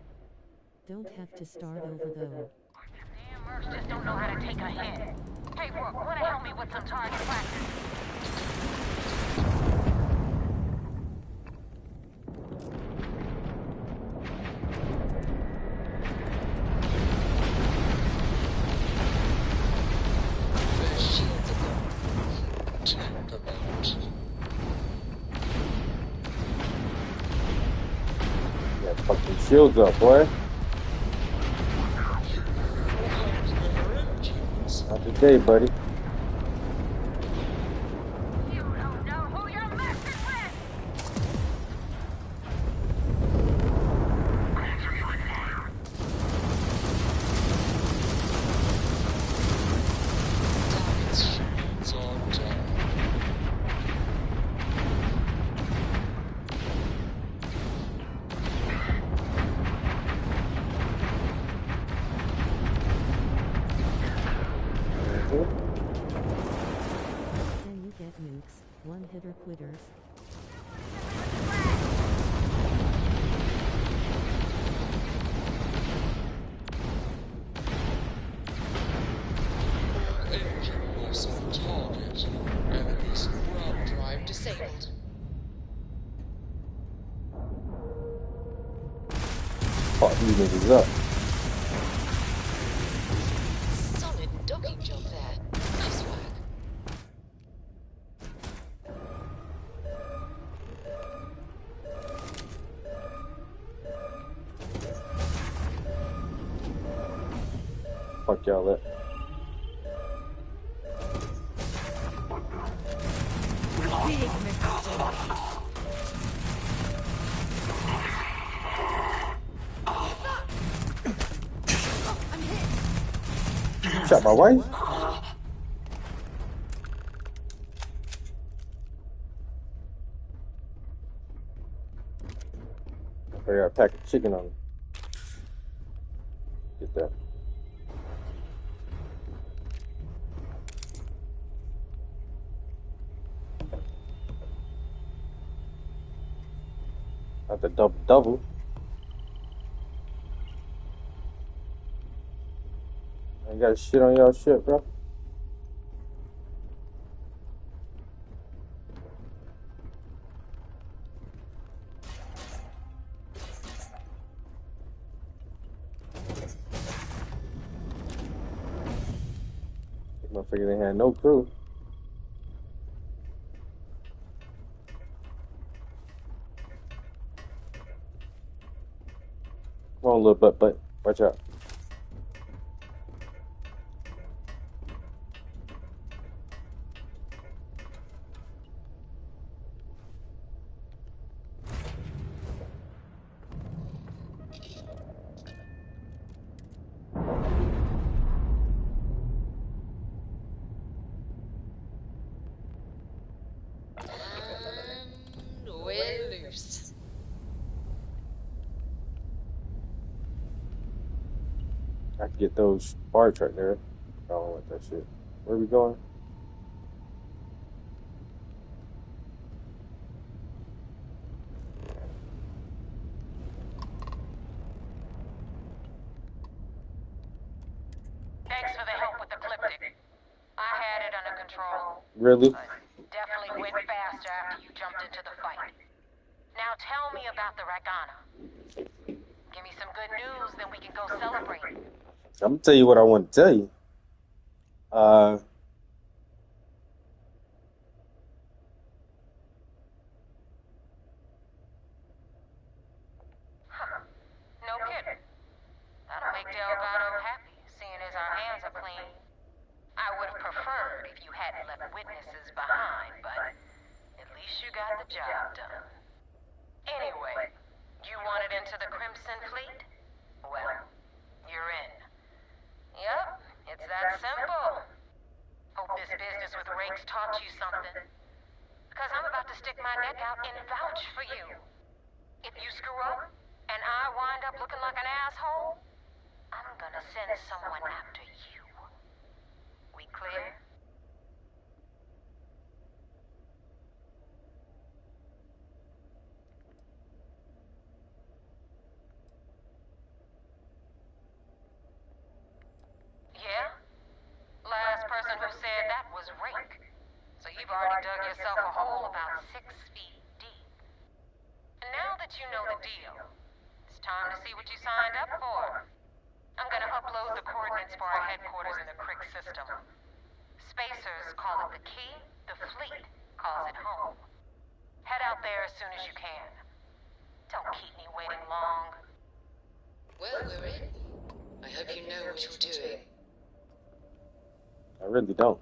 Don't have to start over though. Damn mercs just don't know how to take a hit. Hey, Rook, wanna help me with some target practice? Yeah, fucking shields up, boy. Not today, buddy. Can you get nukes? One-hitter quitters. Engine loss on target. Enemies ground drive disabled. Fuck these niggas up. Solid docking job there. Nice work. Fuck y'all up. Big mistake. Shot my wife? I got a pack of chicken on me. Get that. Not the double. I got shit on y'all shit, bro. Motherfucker ain't had no crew. on, little butt. Watch out. We're loose. I can get those parts right there. I don't want that shit. Where are we going? Thanks for the help with the Cliptic. I had it under control. Really? But definitely went faster after you jumped into the fight. Now tell me about the Ragana. Give me some good news, then we can go celebrate. I'm gonna tell you what I want to tell you. No kidding. That'll make Delgado happy, seeing as our hands are clean. I would have preferred if you hadn't left witnesses behind, but at least you got the job done. Anyway, you wanted into the Crimson Fleet? Well, you're in. Yep, it's that simple. Hope this business with Rakes taught you something. Because I'm about to stick my neck out and vouch for you. If you screw up, and I wind up looking like an asshole, I'm gonna send someone after you. We clear? Yeah? Last person who said that was Rake. So you've already dug yourself a hole about 6 feet deep. And now that you know the deal, it's time to see what you signed up for. I'm gonna upload the coordinates for our headquarters in the Crick system. Spacers call it the key, the fleet calls it home. Head out there as soon as you can. Don't keep me waiting long. Well, we're in. I hope you know what you're doing. I really don't.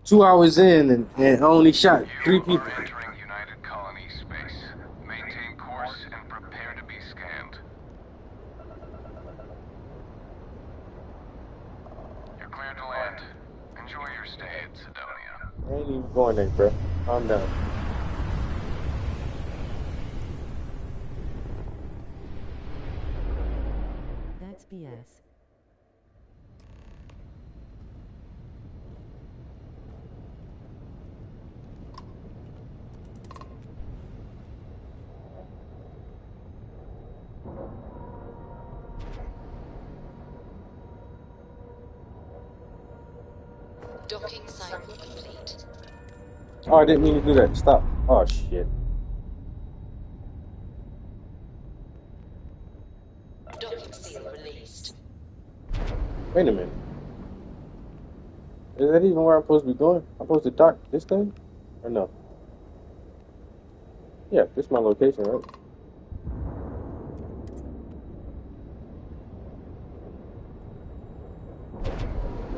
Two hours in and only shot 3 people. Entering United Colony space. Maintain course and prepare to be scanned. You're cleared to land. Enjoy your stay at Sidonia. I ain't even going there, bro. Calm down. That's BS. Docking cycle complete. Oh, I didn't mean to do that. Stop. Oh, shit. Docking seal released. Wait a minute. Is that even where I'm supposed to be going? I'm supposed to dock this thing? Or no? Yeah, this is my location, right?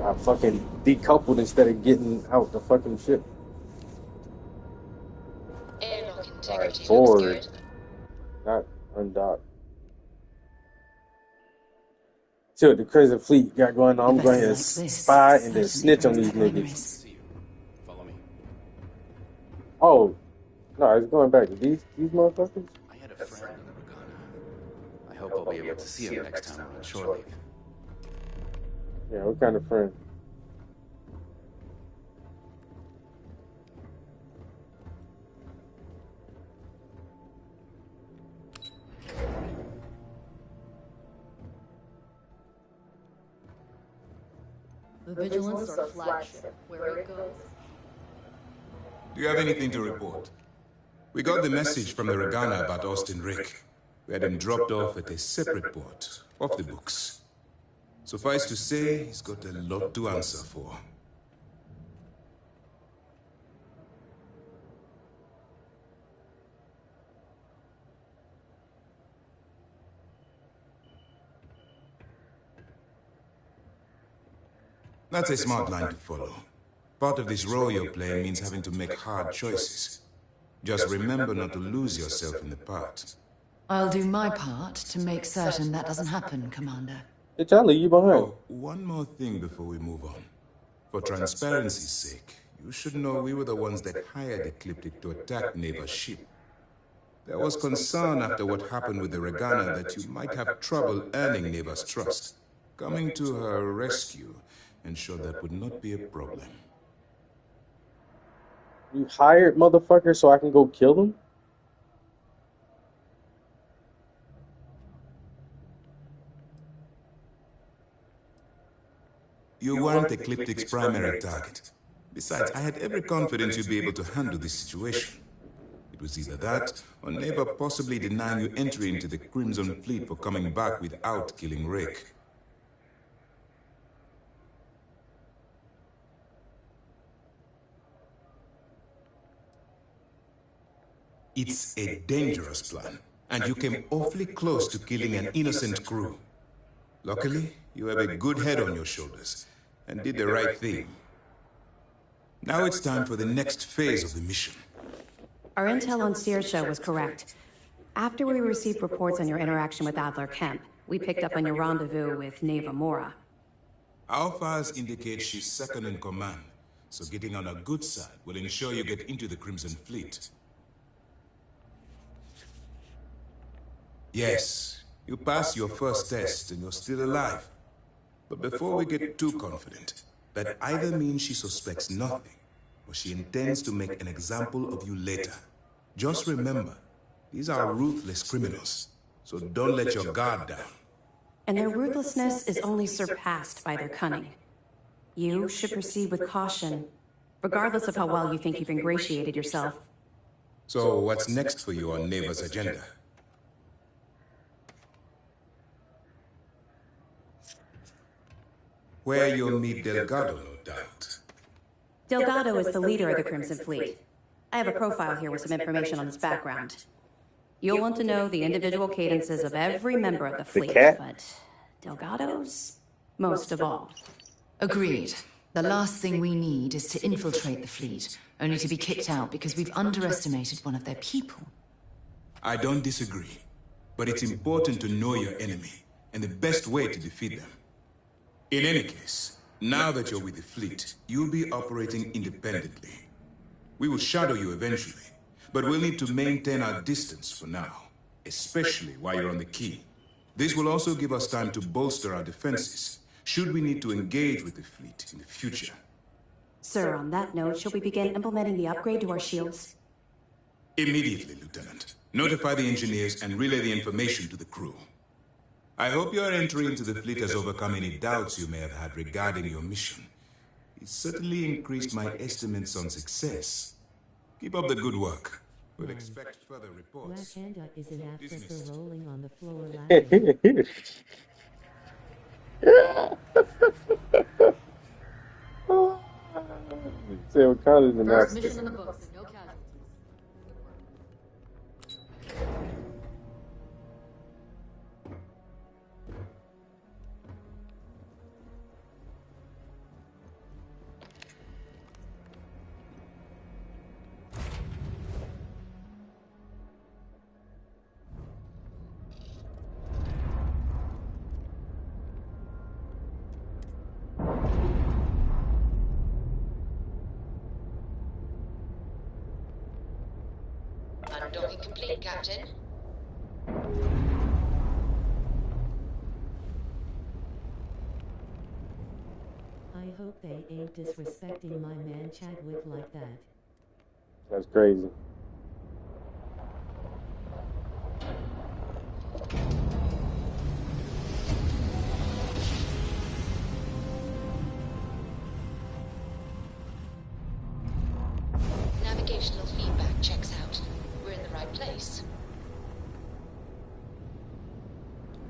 I fucking decoupled instead of getting out the fucking ship. Airlock integrity Alright, looks forward. good. Not undock. See what the Crimson Fleet got going on. I'm going to spy and then snitch on these niggas. Follow me. Oh, no, it's going back to these motherfuckers? I had a friend in the Ragana. I hope I'll be able to see him next time we're on shore leave. Yeah, what kind of friend? The Vigilance are flagship. Where it goes. Do you have anything to report? We got the message from the Regana about Austin Rick. We had him dropped off at a separate port, off the books. Suffice to say, he's got a lot to answer for. That's a smart line to follow. Part of this role you're playing means having to make hard choices. Just remember not to lose yourself in the part. I'll do my part to make certain that doesn't happen, Commander. Hey, Charlie, you behind? Oh, one more thing before we move on. For transparency's sake, you should know we were the ones that hired Ecliptic to attack Neva's ship. There was concern after what happened with the Regana that you might have trouble earning Neva's trust. Coming to her rescue ensured that would not be a problem. You hired motherfucker so I can go kill them? You weren't Ecliptic's primary target. Besides, I had every confidence you'd be able to handle this situation. It was either that, or Neva possibly denying you entry into the Crimson Fleet for coming back without killing Rick. It's a dangerous plan, and you came awfully close to killing an innocent crew. Luckily, you have a good head on your shoulders, and did the right thing. Now it's time for the next phase of the mission. Our intel on Saoirse was correct. After we received reports on your interaction with Adler Kemp, we picked up on your rendezvous with Neva Mora. Our files indicate she's second in command, so getting on her good side will ensure you get into the Crimson Fleet. Yes, you passed your first test and you're still alive. But before we get too confident, that either means she suspects nothing, or she intends to make an example of you later. Just remember, these are ruthless criminals, so don't let your guard down. And their ruthlessness is only surpassed by their cunning. You should proceed with caution, regardless of how well you think you've ingratiated yourself. So what's next for you on Neva's agenda? Where you'll meet Delgado, no doubt. Delgado is the leader of the Crimson Fleet. I have a profile here with some information on his background. You'll want to know the individual cadences of every member of the fleet, but Delgado's most of all. Agreed. The last thing we need is to infiltrate the fleet, only to be kicked out because we've underestimated one of their people. I don't disagree, but it's important to know your enemy, and the best way to defeat them. In any case, now that you're with the fleet, you'll be operating independently. We will shadow you eventually, but we'll need to maintain our distance for now, especially while you're on the Key. This will also give us time to bolster our defenses, should we need to engage with the fleet in the future. Sir, on that note, shall we begin implementing the upgrade to our shields? Immediately, Lieutenant. Notify the engineers and relay the information to the crew. I hope your entry into the fleet has overcome any doubts you may have had regarding your mission. It certainly increased my estimates on success. Keep up the good work. We'll expect further reports. Black Panda is an actor for rolling on the floor laughing. Say what kind of the First mission in the books, no casualties. Undocking complete, Captain. I hope they ain't disrespecting my man Chadwick like that. That's crazy. Navigation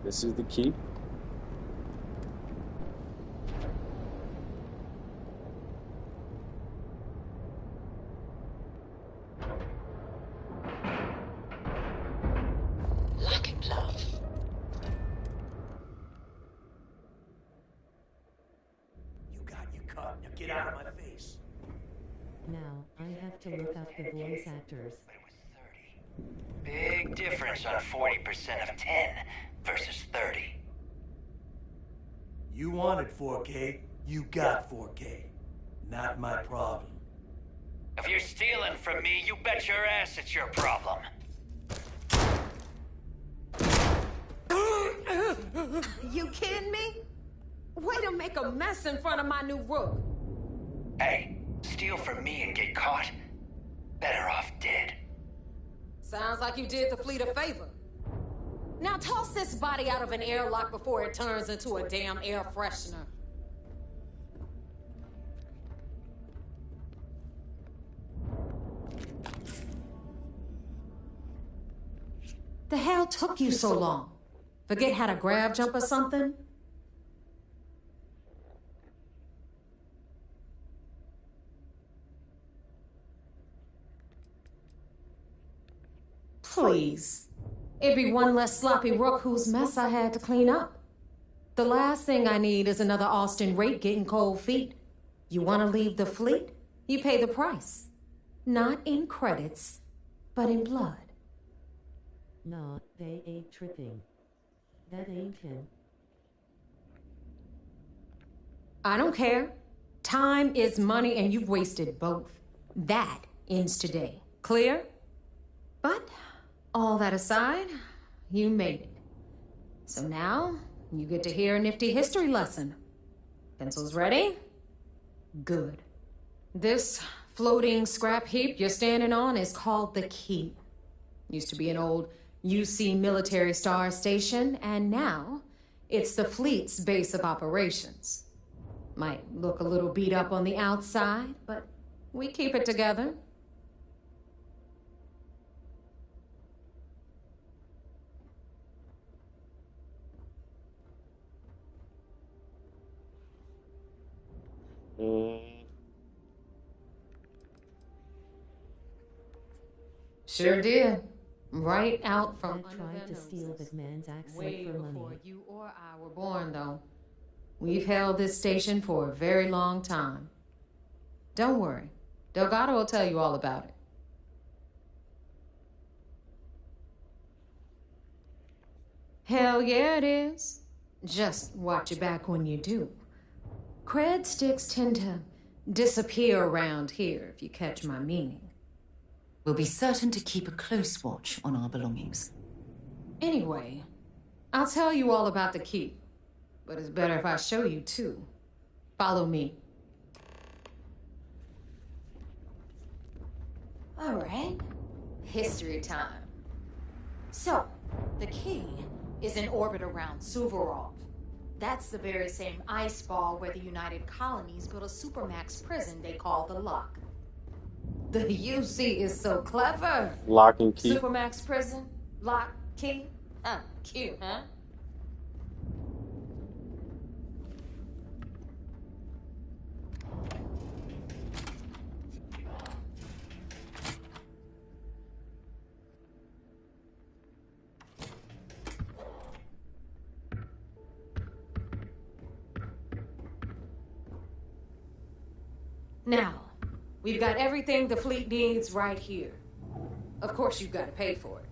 This is the key. Lacking love. You got your cut. Now get out of my face. Now, I have to look up the voice actors. Big difference on 40% of 10 versus 30. You wanted 4K, you got 4K. Not my problem. If you're stealing from me, you bet your ass it's your problem. You kidding me? Way to make a mess in front of my new rook. Hey, steal from me and get caught? Better off dead. Sounds like you did the fleet a favor. Now toss this body out of an airlock before it turns into a damn air freshener. The hell took you so long? Forget how to grab jump or something? Please. It'd be one less sloppy rook whose mess I had to clean up. The last thing I need is another Austin Rake getting cold feet. You want to leave the fleet? You pay the price. Not in credits, but in blood. Nah, they ain't tripping. That ain't him. I don't care. Time is money and you've wasted both. That ends today. Clear? But all that aside, you made it. So now, you get to hear a nifty history lesson. Pencils ready? Good. This floating scrap heap you're standing on is called the Key. Used to be an old UC military star station, and now it's the fleet's base of operations. Might look a little beat up on the outside, but we keep it together. Sure did. Right out from under tried to steal that man's accent way for before money. you or I were born, though. We've held this station for a very long time. Don't worry. Delgado will tell you all about it. Hell yeah, it is. Just watch your back when you do. Cred sticks tend to disappear around here, if you catch my meaning. We'll be certain to keep a close watch on our belongings. Anyway, I'll tell you all about the Key. But it's better if I show you, too. Follow me. All right. History time. So, the Key is in orbit around Suvorov. That's the very same ice ball where the United Colonies built a supermax prison they call the Lock. The UC is so clever. Lock and key. Supermax prison, lock, key. Cute, huh? Now, we've got everything the fleet needs right here. Of course, you've got to pay for it.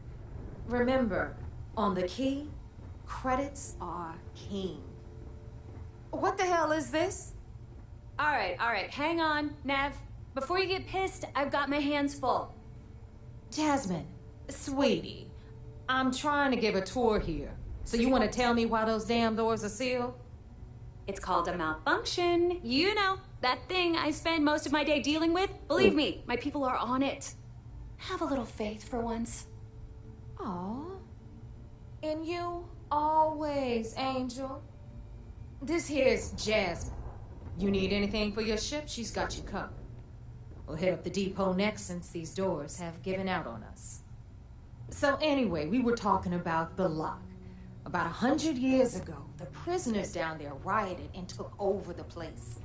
Remember, on the Key, credits are king. What the hell is this? All right, hang on, Nav. Before you get pissed, I've got my hands full. Jasmine, sweetie, I'm trying to give a tour here. So you want to tell me why those damn doors are sealed? It's called a malfunction. You know, that thing I spend most of my day dealing with. Believe me, my people are on it. Have a little faith for once. Aw. In you, always, Angel. This here's Jasmine. You need anything for your ship, she's got you covered. We'll hit up the depot next since these doors have given out on us. So anyway, we were talking about the Lock. About 100 years ago, the prisoners down there rioted and took over the place.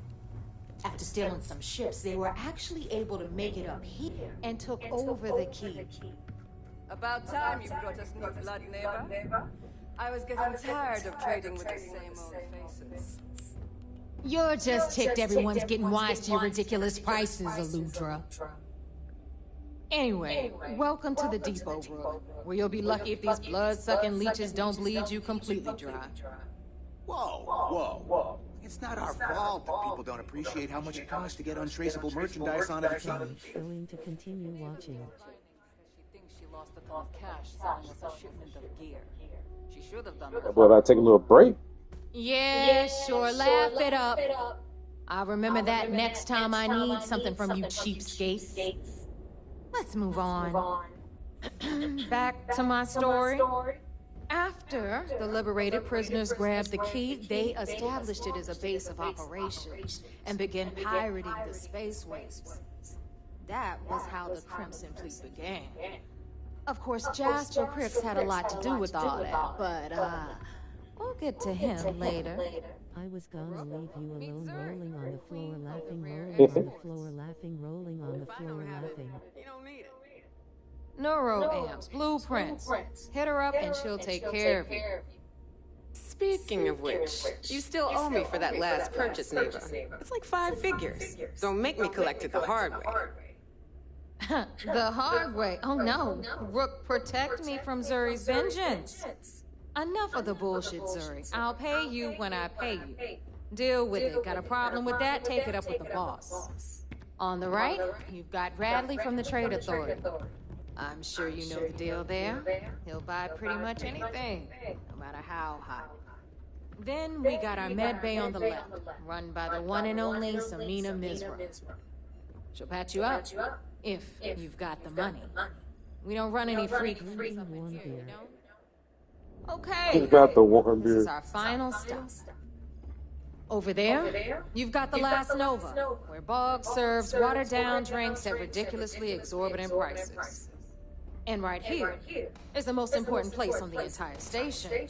After stealing some ships, they were actually able to make it up here and took over the keep. About time you brought us new blood, neighbor. I was getting tired of trading with the same old faces. You're just ticked everyone's getting wise to your ridiculous prices, Aludra. Anyway, welcome to the Depot, Rook, where you'll be lucky if these blood-sucking leeches don't bleed you completely dry. Whoa. It's not our fault that people don't appreciate how much it costs to get untraceable merchandise onto the king. Willing to continue watching. She thinks she lost a ton of cash selling us a shipment of gear. She should have done Boy, about to take a little break. Yeah, sure, laugh it up. I'll remember that next time I need something from you cheapskates. Let's move on. Back to my story. After the liberated prisoners grabbed the key, they established it as a base of operations and began pirating the spaceways. That was how the Crimson Fleet began. Of course, Jasper Cripps had a lot to do with all that, but we'll get to him later. I was gonna leave you alone, rolling on the floor, laughing, rolling on the floor, laughing, rolling on the floor, laughing. Neuroamps, blueprints. Hit her up and she'll take care of you. Speaking of which, you still owe me for that last purchase, neighbor. It's like 5 figures. Don't make me collect it the hard way. The hard way? Oh no. Rook, protect me from Zuri's vengeance. Enough of the bullshit, Zuri. I'll pay you when I pay you. Deal with it. Got a problem with that? Take it up with the boss. On the right, you've got Bradley from the Trade Authority. I'm sure you know the deal there. He'll buy pretty much anything, no matter how hot. Then we got our med bay on the left, run by the one and only Samina Mizra. She'll patch you up, if you've got the money. We don't run any freak up in here, you know? Okay, Who's got the warm this beer? is our final stop. Over there, you've got the Last Nova, where Bog serves watered-down drinks at ridiculously exorbitant prices. And right here is the most important place on the entire station,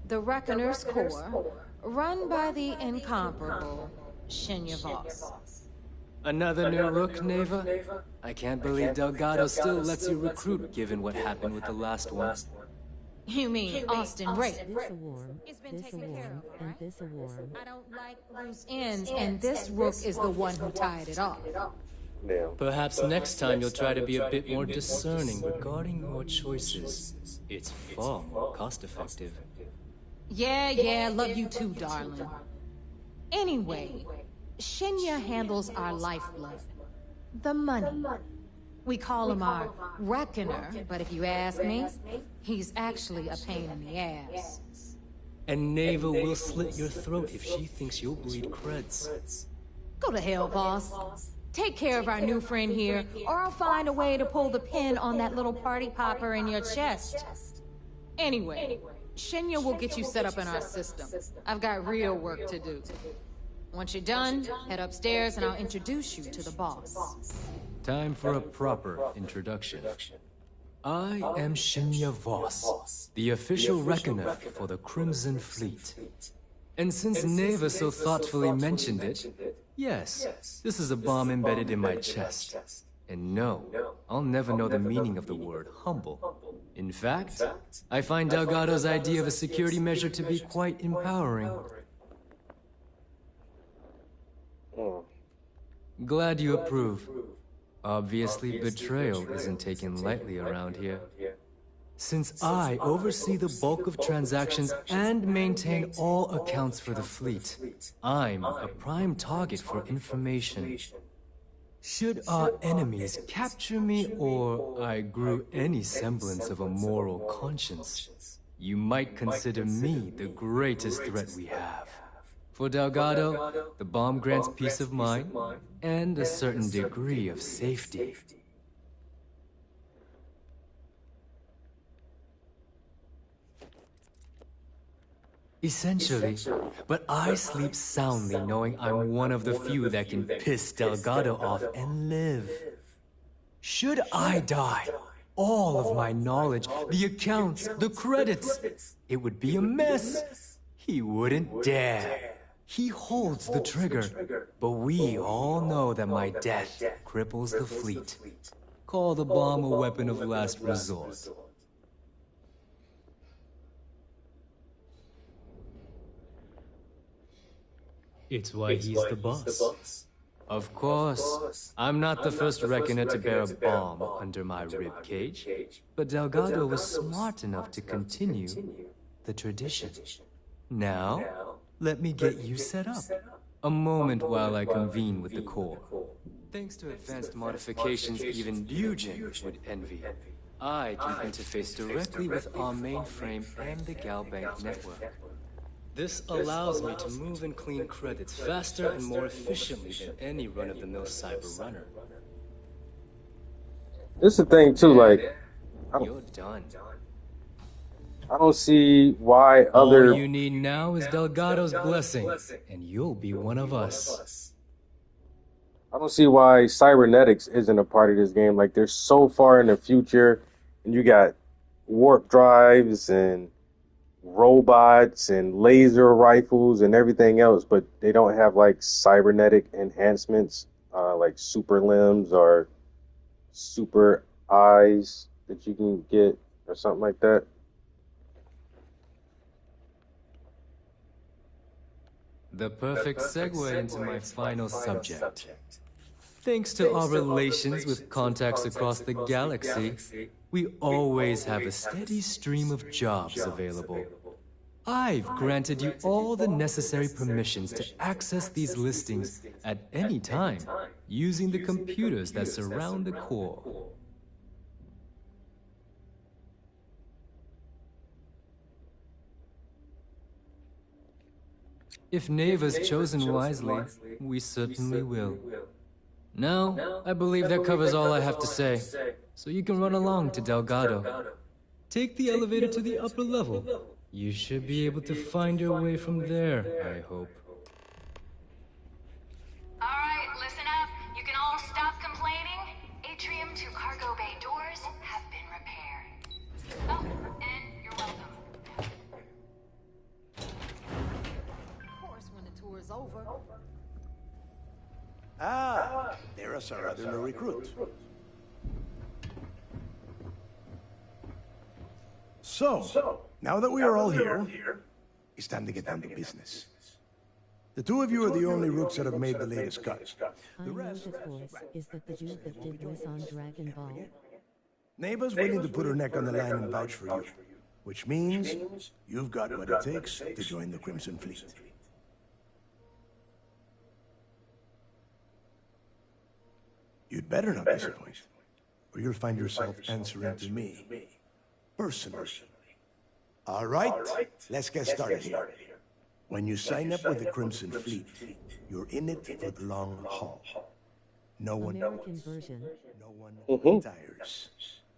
the Reckoner's Core, run by the incomparable Shinya Voss. Another new Rook, Neva? I can't believe Delgado still lets you recruit given what happened with the last one. You mean Austin Ray? This a worm, this a worm, and this a worm. I don't like loose ends, and this Rook is the one who tied it off. Perhaps next time you'll try to be a bit more discerning regarding your choices. It's far more cost-effective. Yeah, love you too, darling. Anyway, Shinya handles our lifeblood. The money. We call him our Reckoner, but if you ask me, he's actually a pain in the ass. And Neva will slit your throat if she thinks you'll bleed creds. Go to hell, boss. Take care of our new friend here, or I'll find a way to pull the pin on that little party popper in your chest. Anyway, Shinya will get you set up in our system. I've got real work to do. Once you're done, head upstairs and I'll introduce you to the boss. Time for a proper introduction. I am Shinya Voss, the official reckoner for the Crimson Fleet. And since Neva so thoughtfully mentioned it, yes, this is a bomb embedded in my chest. And no, I'll never know the meaning of the word humble. In fact, I find Delgado's idea of a security measure to be quite empowering. Glad you approve. Obviously, betrayal isn't taken lightly around here. Since I oversee the bulk of transactions and maintain all accounts for the fleet, I'm a prime target for information. Should our enemies capture me or I grew any semblance of a moral conscience, you might consider me the greatest threat we have. For Delgado, the bomb grants peace of mind and a certain degree of safety. Essentially, but I sleep soundly knowing I'm one of the few that can piss Delgado off and live. Should I die, all of my knowledge, the accounts, the credits. It would be a mess. He wouldn't dare. He holds the trigger, but we all know that my death cripples the fleet. Call the bomb a weapon of last resort. It's why he's the boss. Of course. I'm not the first reckoner to bear a bomb under my ribcage, but Delgado was smart enough to continue the tradition. Now, let me get you set up. A moment while I convene with the Corps. Thanks to advanced modifications even Eugen would envy, I can interface directly with our mainframe and the Galbank network. This allows me to move and clean credits faster and more efficiently than any run-of-the-mill cyber runner. This is the thing too, like, You're done. I don't see why other... All you need now is Delgado's blessing, and you'll be one of us. I don't see why cybernetics isn't a part of this game. Like, they're so far in the future, and you got warp drives and robots and laser rifles and everything else, but they don't have like cybernetic enhancements, like super limbs or super eyes that you can get or something like that. The perfect segue into my final subject. Thanks to our relations with contacts across the galaxy, we always have a steady stream of jobs available. I've granted you all the necessary permissions to access these listings at any time, using the computers that surround the core. If Neva's chosen wisely, we certainly will. Now, I believe that covers all I have to say, so you can run along to Delgado. Take the elevator to the upper level. You should be able to find your way from there, I hope. Alright, listen up. You can all stop complaining. Atrium to cargo bay doors have been repaired. Oh, and you're welcome. Of course, when the tour is over. Ah, there's our other new recruit. So, now that we are all here, it's time to get down to business. The two of you are the only rooks that have made the latest cut. I know the course. Is that the dude that did this on Dragon Ball? Neva's willing to put her neck on the line and vouch for you, which means you've got what it takes to join the Crimson Fleet. You'd better not disappoint, or you'll find yourself answering to me, personally. All right, let's get started here. When you sign up with the Crimson Fleet, you're in it for the long haul. No one retires.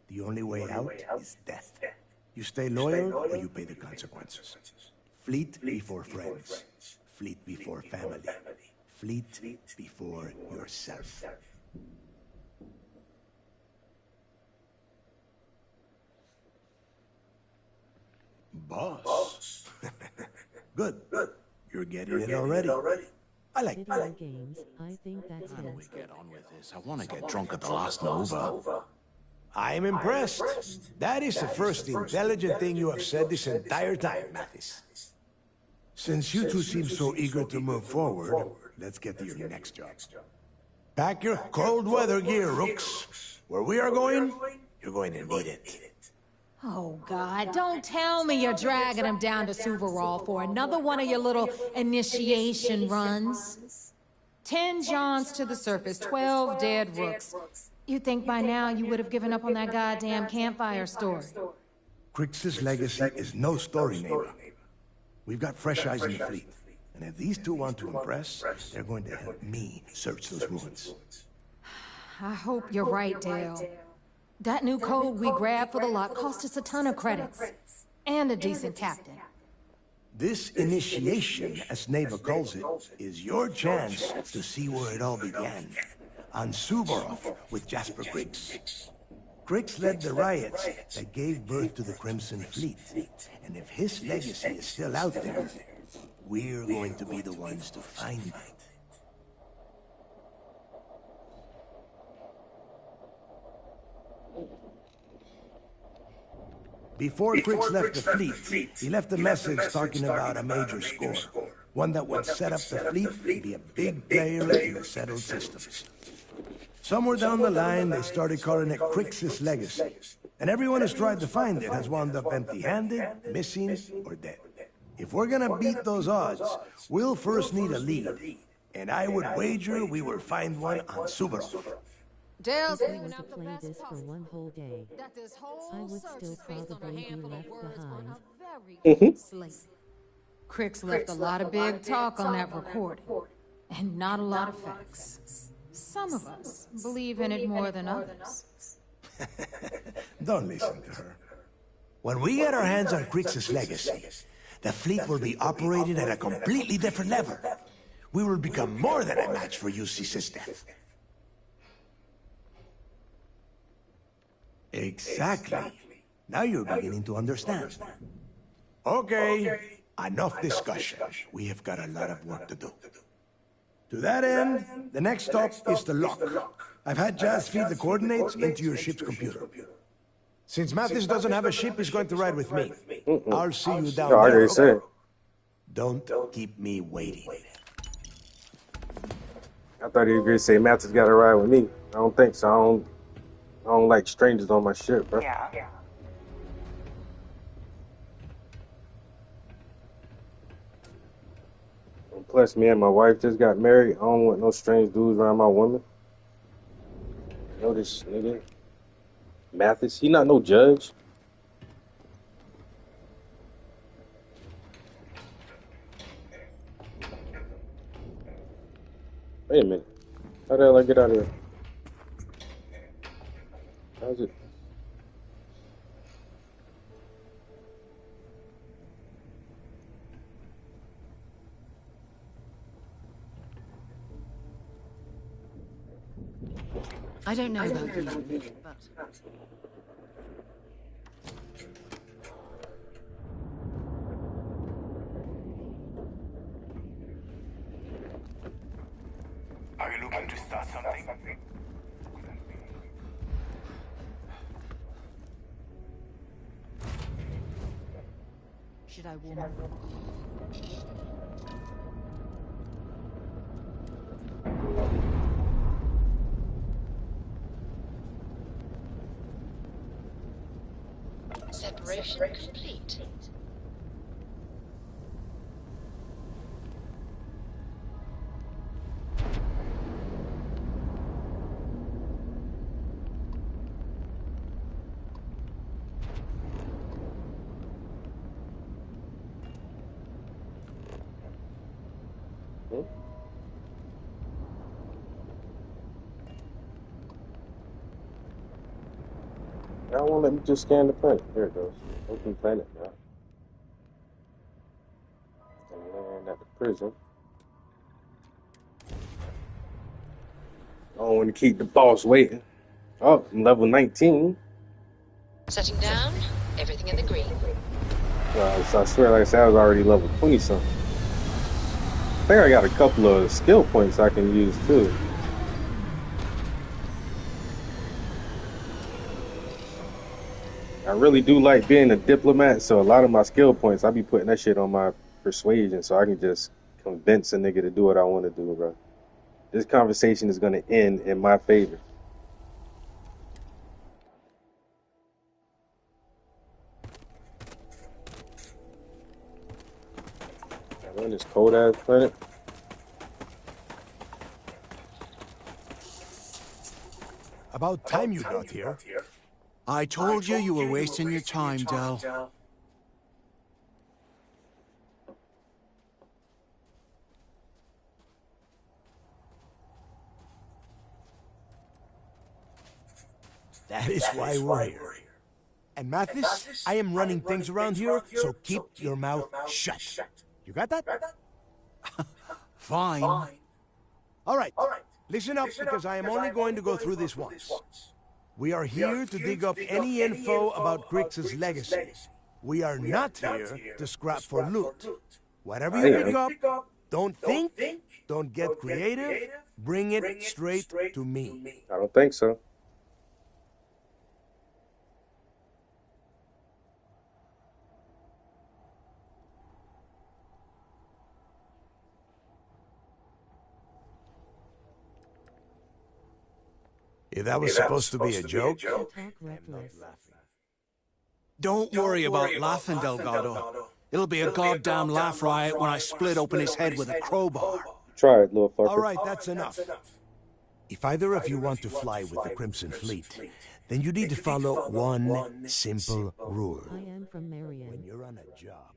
The only way out is death. You stay loyal or you pay the consequences. Fleet before friends. Fleet before family. Fleet before yourself. Boss. Good. You're getting it already. I like Video games, I think that's How do we it. get on with this? I want to get drunk at the last Nova. I'm impressed. That is the first intelligent thing you have said this entire time, Mathis. Since you two seem so eager to move forward, let's get to your next job. Pack your cold weather gear, Rooks. Where we are going, you're going to need it. Oh, God, don't tell me you're dragging him down to Suvarall for another one of your little initiation runs. 10 Johns to the surface, 12 dead rooks. You'd think by now you would have given up on that goddamn campfire story. Crix's legacy is no story, neighbor. We've got fresh eyes in the fleet. And if these two want to impress, they're going to help me search those ruins. I hope you're right, Dale. That new code we grabbed for the lot cost us a ton of credits. And a decent captain. This initiation, as Neva calls it, is your chance to see where it all began. On Suvorov with Jasper Griggs. Crix led the riots that gave birth to the Crimson Fleet. And if his legacy is still out there, we're going to be the ones to find it. Before Crix left the fleet, he left a message talking about a major score. One that would set up the fleet and be a big player in the settled systems. Somewhere down the line, they started calling it Crix's Legacy. And everyone who's tried to find it has wound up empty-handed, missing, or dead. If we're gonna beat those odds, we'll first need a lead. And I would wager we will find one on Suvorov. Dale's I leaving want to out the play best this for part. one whole day. That this whole I would search still is based on probably a be handful left of words on behind. a very clean slate. Crix left a Crix lot of big talk on that recording, and not a lot of facts. Some of us believe in it more than others. Don't listen to her. When we get our hands on Crix's Legacy, the fleet will be operated at a completely different level. We will become more than a match for UC System. Exactly. Now you're beginning to understand. Okay, enough discussion. We have got a lot of work to do. To that end, the next stop is the lock. I've had Jazz feed the coordinates into your ship's computer. Since Mathis doesn't have a ship, he's going to ride with me. I'll see you down I there. already said. Don't keep me waiting. I thought he was going to say Matt's got to ride with me. I don't think so. I don't like strangers on my ship, bro. Yeah. And plus, me and my wife just got married. I don't want no strange dudes around my woman. You know this nigga? Mathis, he not no judge. Wait a minute. How the hell I get out of here? How's it? I don't know about you, but... Are you looking to start something? Should I warn? Separation complete. I won't let me just scan the print. There it goes. Open planet now. And at the prison. I don't want to keep the boss waiting. Oh, I'm level 19. Setting down, everything in the green. So I swear, like I said, I was already level 20 something. I think I got a couple of skill points I can use too. I really do like being a diplomat, so a lot of my skill points, I be putting that shit on my persuasion so I can just convince a nigga to do what I want to do, bro. This conversation is going to end in my favor. I run this cold-ass planet. About time you got here. I told you were wasting your time, Del. That is why we're here. And Mathis, I am running things around here, so keep your mouth shut. You got that? Fine. All right. Listen up, because I am only going to go through this once. We are here to dig up any info about Grix's legacy. We are not here to scrap for loot. Whatever you pick up, don't think, don't get creative, bring it straight to me. I don't think so. If that was supposed to be a joke, Talk reckless. Don't worry about laughing, Delgado. It'll be a goddamn laugh riot when I split open his head with a crowbar. Try it, little fucker. all right, that's enough. If either of you want to fly with the Crimson Fleet, then you need to follow one simple rule. I am from Marion. When you're on a job,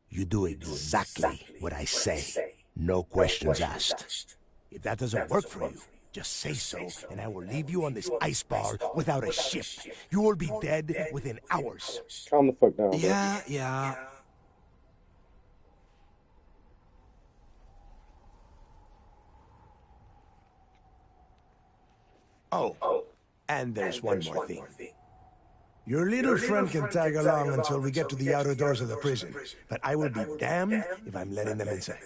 you do exactly what I say. No questions asked. If that doesn't work for you, just say so, and I will leave you on this ice bar without a ship. You will be dead within hours. Calm the fuck down, bro. Yeah. Oh, and there's one more thing. Your little friend can tag along until we get to the outer doors of the prison, but I will be damned if I'm letting them inside.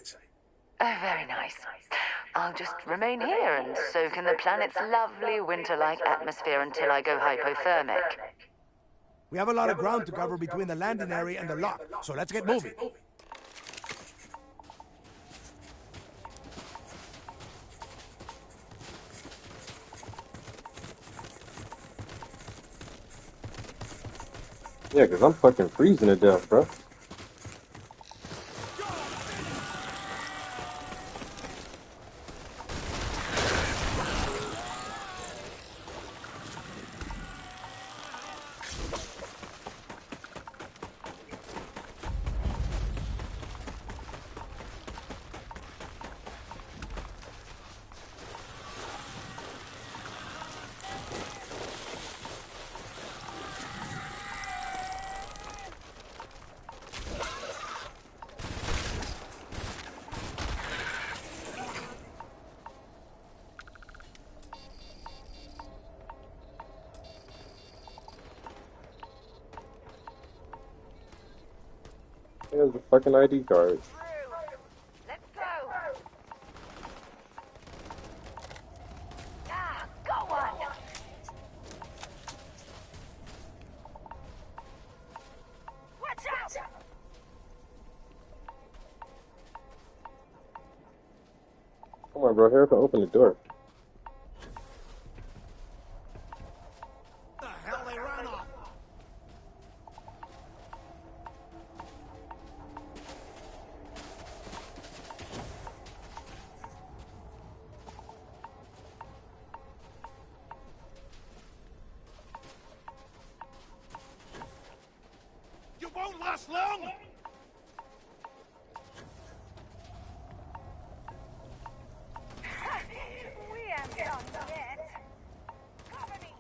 Oh, very nice. I'll just remain here and soak in the planet's lovely winter-like atmosphere until I go hypothermic. We have a lot of ground to cover between the landing area and the lock, so let's get moving. Yeah, because I'm fucking freezing to death, bro. Here's the fucking ID card. Let's go. Ah, go on. Watch out. Come on, bro. Hurry up and open the door. You won't last long! We haven't done yet. Cover me.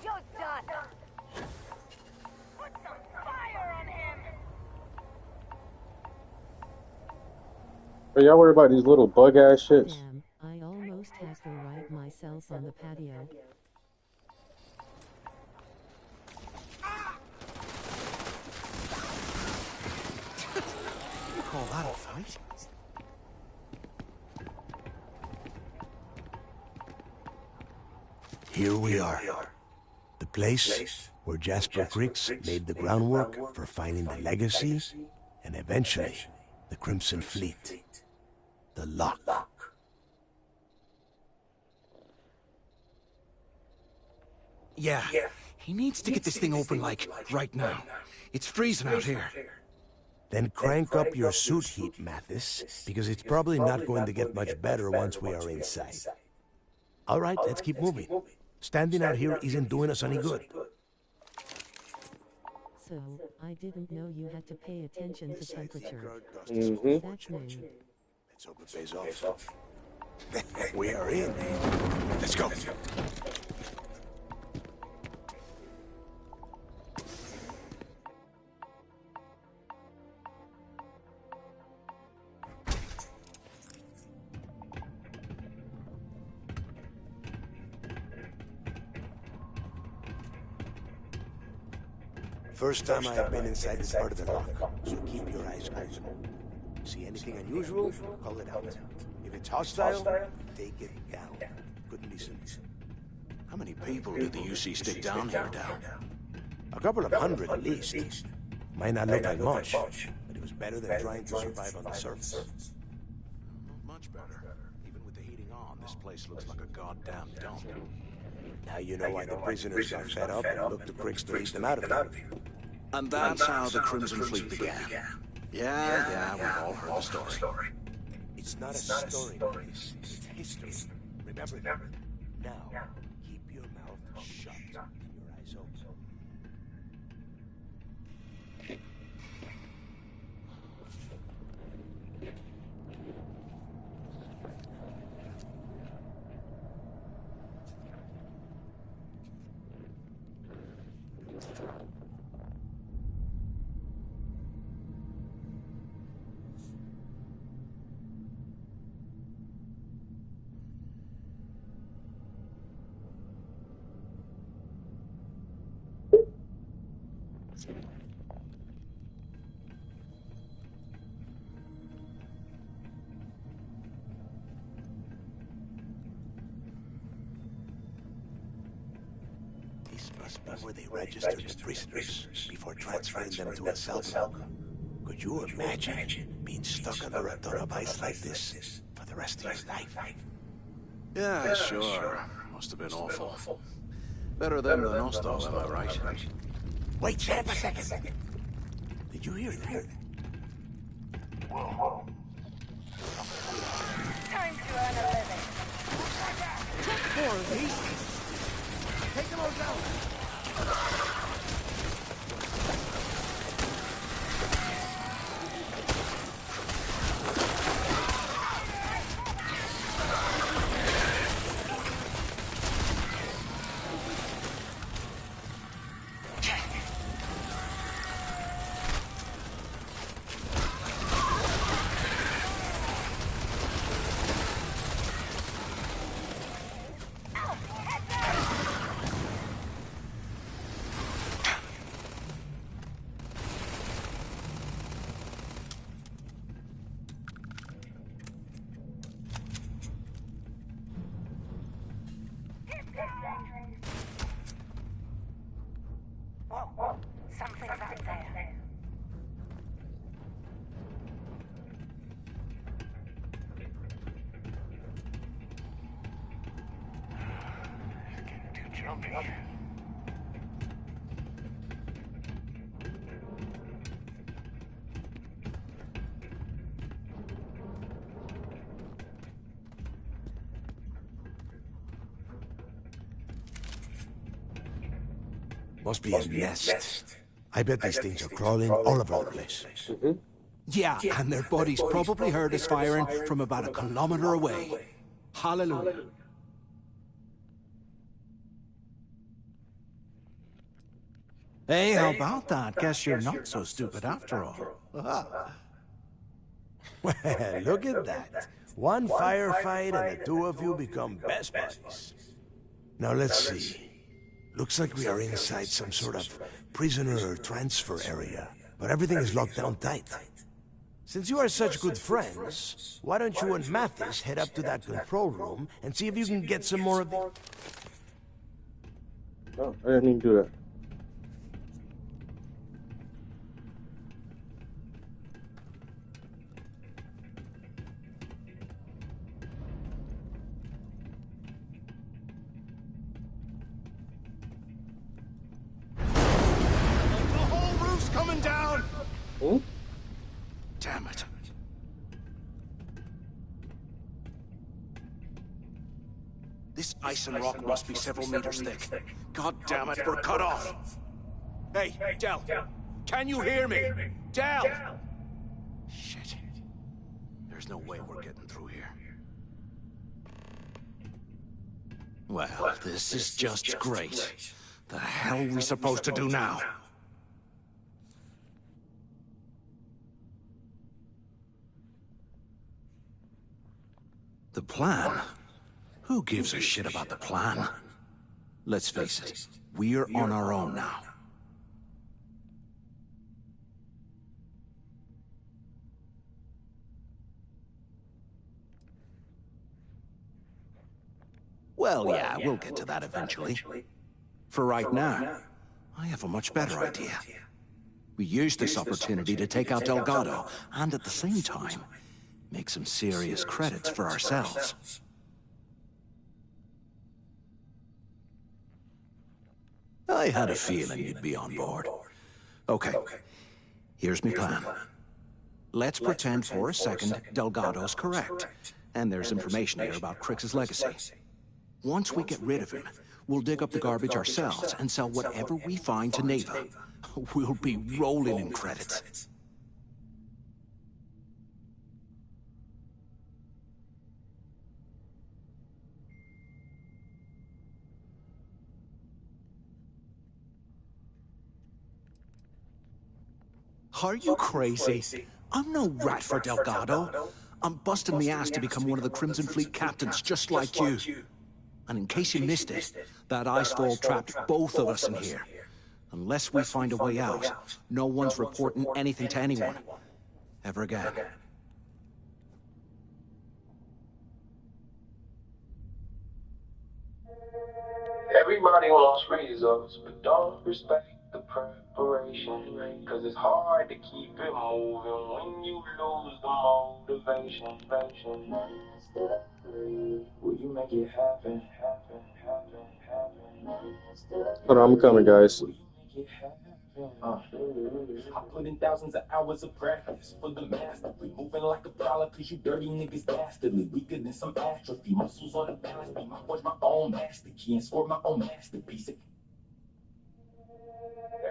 You're done. Put some fire on him. Are y'all worried about these little bug ass shits? Damn, I almost have to ride myself on the patio. You call that a fight? Here we are. The place where Jasper Grix laid the groundwork for finding the legacy and eventually the Crimson Fleet. The lock. Yeah. He needs to get this thing open, like, right now. It's freezing out here. Then crank up your suit heat, Mathis, because it's probably not going to get much better once we are inside. All right, let's keep moving. Standing out here isn't doing us any good. So, I didn't know you had to pay attention to temperature. Mm-hmm. That's new. Let's hope it pays off. We are in. Let's go. First time I have been inside this part of the lock, so keep your eyes open. See anything unusual, call it out. If it's hostile, take it down. Couldn't be simpler. How many people did the UC stick down here, Dal? A couple of hundred at least. Might not look like much, but it was better than trying to survive on the surface. Not much better. Even with the heating on, this place looks like a goddamn dump. Now you know why the prisoners got fed up and looked to Crix to lead them out of here. And that's how the Crimson Fleet began. Yeah, we've all heard the story. It's not a story, Chris. It's history. Remember that. Now, keep your mouth shut and your eyes open. Must be where they registered the prisoners before transferring them to a cell block. Could you imagine being stuck under a ton of ice like this for the rest of your life? Yeah, sure. Must have been awful. Better them than Nostal, am I right? Wait, stand a second. Did you hear that? Time to earn a living. More of these. Take them all down. Whoa, something's up there. Getting too jumpy. Must be a nest. I bet these things are crawling all over the place. Yeah, and their buddies probably heard us firing from about 1 kilometer away. Hallelujah. Hey, how about that? Guess you're not so stupid after all. Well, look at that. One firefight and the two of you become best buddies. Now let's see. Looks like we are inside some sort of prisoner transfer area, but everything is locked down tight. Since you are such good friends, why don't you and Mathis head up to that control room and see if you can get some more of the... Oh, I didn't even do that. Coming down! Hmm? Damn it. This ice and rock must be several meters thick. God damn it, we're cut off! Hey, Del! Can you hear me? Del! Shit. There's no way we're getting through here. Well, this is just great. The hell are we supposed to do now? The plan? Who gives a shit about the plan? Let's face it, we're on our own now. Well, yeah, we'll get to that eventually. For right now, I have a much better idea. We use this opportunity to take out Delgado, and at the same time, make some serious credits for ourselves. I had a feeling you'd be on board. Okay, here's my plan. Let's pretend for a second Delgado's correct, and there's information here about Crix's legacy. Once we get rid of him, we'll dig up the garbage ourselves and sell whatever we find to Neva. We'll be rolling in credits. Are you crazy? I'm no rat for Delgado. I'm busting the ass to become one of the Crimson Fleet captains, just like you. And in case you missed it, that icefall trapped both of us in here. Unless we find a way out, no one's reporting anything to anyone. Ever again. Everybody wants results, but don't respect the preparation. Cause it's hard to keep it moving when you lose the motivation. Will you make it happen? Hold on, I'm coming, guys. I put in thousands of hours of practice for the mastery. Moving like a prowler cause you dirty niggas dastardly. Weaker than some atrophy. Muscles on the balance beam. I forge my own master key and score my own masterpiece.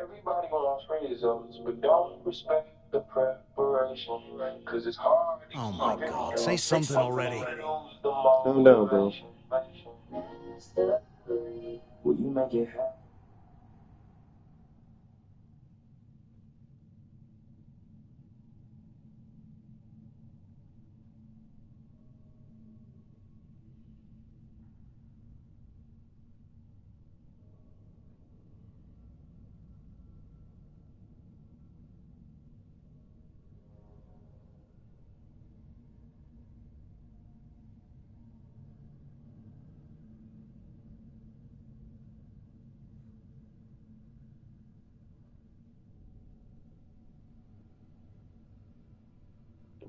Everybody wants results, but don't respect the preparation. Cause it's hard. Oh my God, say something already. Calm down, bro. Will you make it happen?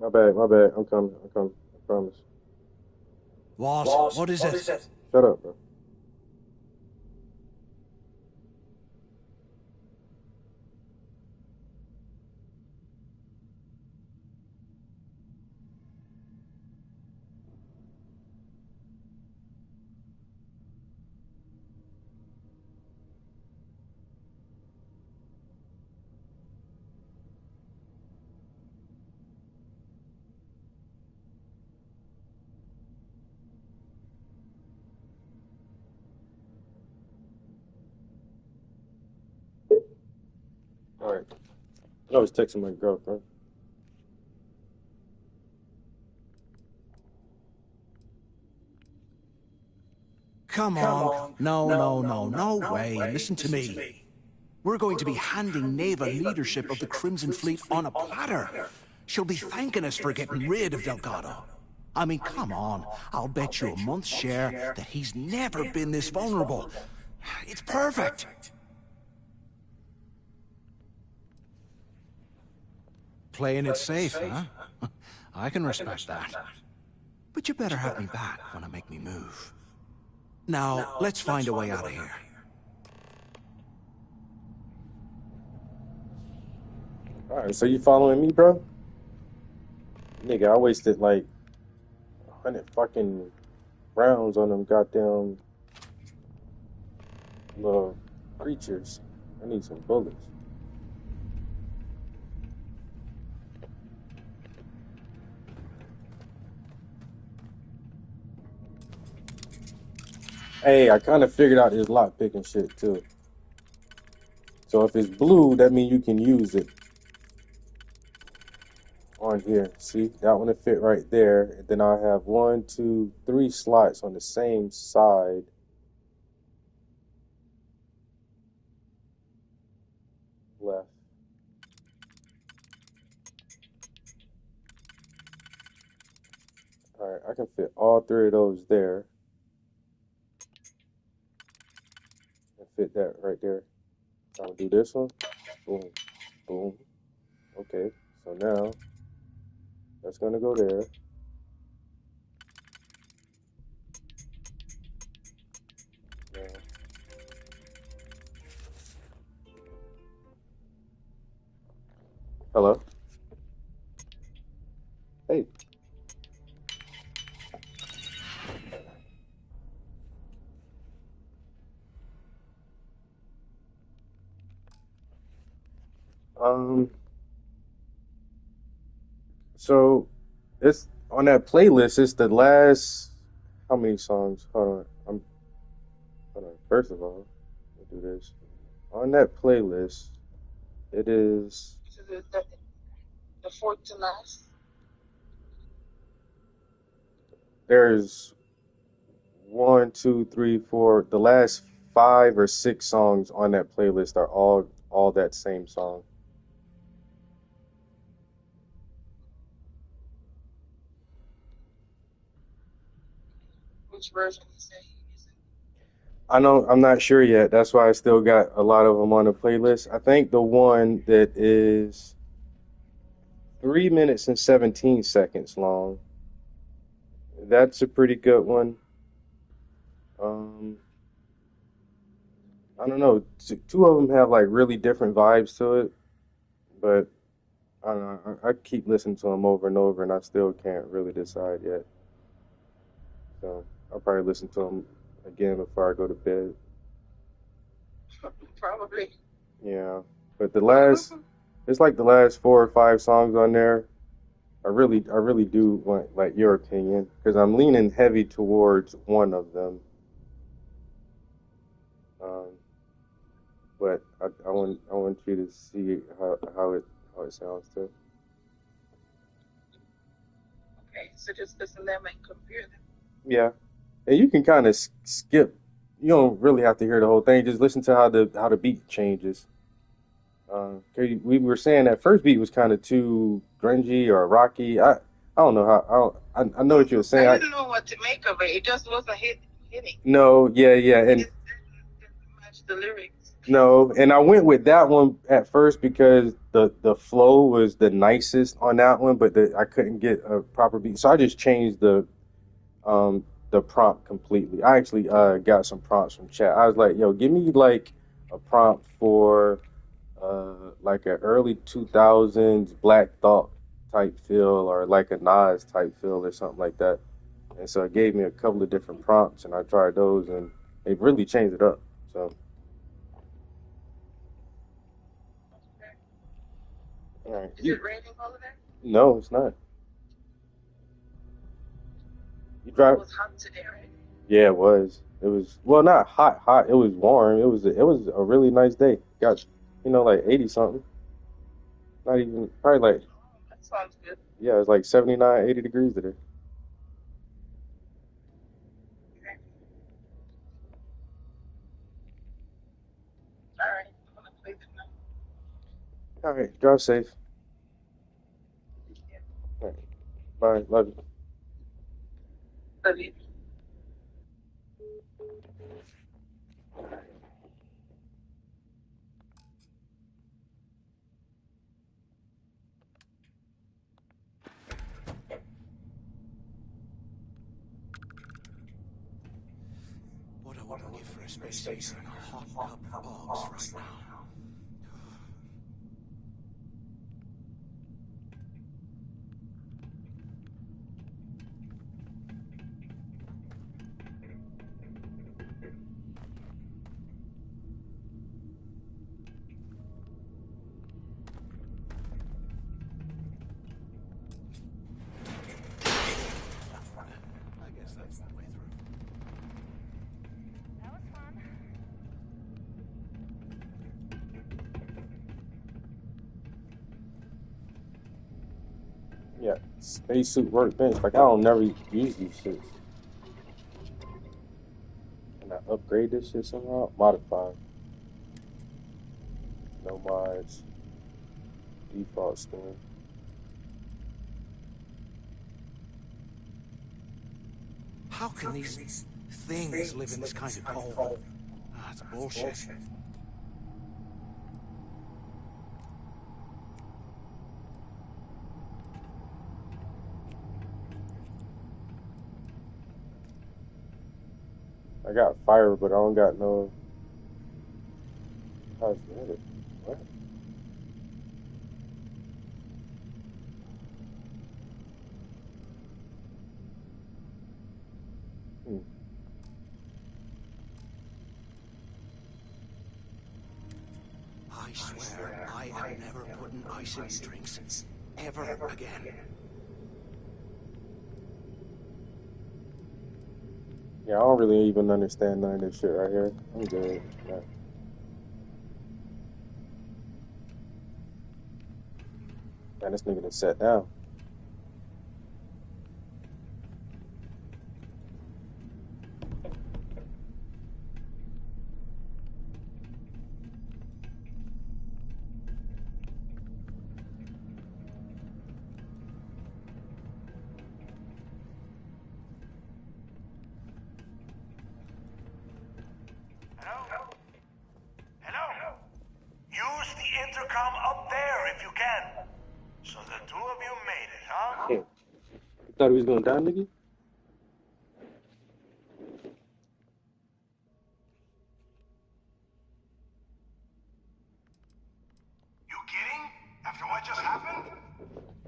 My bad. I'm coming. I promise. What is it? Shut up, bro. Alright. I was texting my girlfriend. Come on. No way. Listen to me. We're going to be handing Neva leadership of the Crimson Fleet on a platter. She'll be thanking us for getting rid of Delgado. I mean, come on. I'll bet you a month's share that he's never been this vulnerable. It's perfect. Playing it safe, huh? I can respect that. But you better have me back when I make me move. Now, let's find a way out of here. Alright, so you following me, bro? Nigga, I wasted like 100 fucking rounds on them goddamn little creatures. I need some bullets. Hey, I kind of figured out this lock picking shit too. So if it's blue, that means you can use it on here. See, that one will fit right there. And then I have 1, 2, 3 slots on the same side. Left. All right, I can fit all 3 of those there. fit that right there. I'm gonna do this one. Boom, boom. Okay, so now that's gonna go there. Now, hello. Hey. So it's on that playlist. It's the last. How many songs? Hold on. Hold on. First of all, let me do this. On that playlist, it is. The fourth to last. There's 1, 2, 3, 4. The last 5 or 6 songs on that playlist are all that same song. Which version you say? I know I'm not sure yet. That's why I still got a lot of them on the playlist. I think the one that is 3 minutes and 17 seconds long. That's a pretty good one. I don't know. Two of them have like really different vibes to it, but I don't know. I keep listening to them over and over, and I still can't really decide yet. So I'll probably listen to them again before I go to bed. Probably. Yeah, but it's like the last 4 or 5 songs on there. I really do want like your opinion because I'm leaning heavy towards one of them. Um, but I want you to see how it sounds too. Okay, so just listen to them and compare them. Yeah, and you can kind of skip. You don't really have to hear the whole thing. Just listen to how the beat changes. 'Cause we were saying that first beat was kind of too grungy or rocky. I don't know how. I know what you were saying. I didn't know what to make of it. It just wasn't hitting. No, yeah, and It didn't match the lyrics. no, and I went with that one at first because the flow was the nicest on that one, but I couldn't get a proper beat, so I just changed the prompt completely. I actually got some prompts from chat. I was like, yo, give me like a prompt for like an early 2000s Black Thought type feel or like a Nas type feel or something like that. And so it gave me a couple of different prompts and I tried those and it really changed it up. So all right. Is it raining over there? No, it's not. You drive. It was hot today, right? Yeah, it was. It was well, not hot. It was warm. It was a really nice day. Got like 80 something. Not even probably like That sounds good. yeah, it's like 79, 80 degrees today. Okay. All right, I'm gonna play them now. All right, drive safe. Yeah. All right. Bye. Love you. Love you. What I wouldn't give for a space heater and a hot cup of bombs right now. I guess that's the way through. That was fun. Yeah, spacesuit workbench. Like I don't never use these shits. Can I upgrade this shit somehow? Modify. No mods. Default skin. How can these things live in this kind of cold? That's bullshit. I got fire, but I don't got no cosmetic. What? I swear, I am never putting ice in drinks. Ever again. Yeah, I don't really even understand none of this shit right here. I'm good. Yeah. Man, this nigga done sat down. Hello? Use the intercom up there if you can. So the two of you made it, huh? You thought he was gonna die, nigga? You kidding? After what just happened?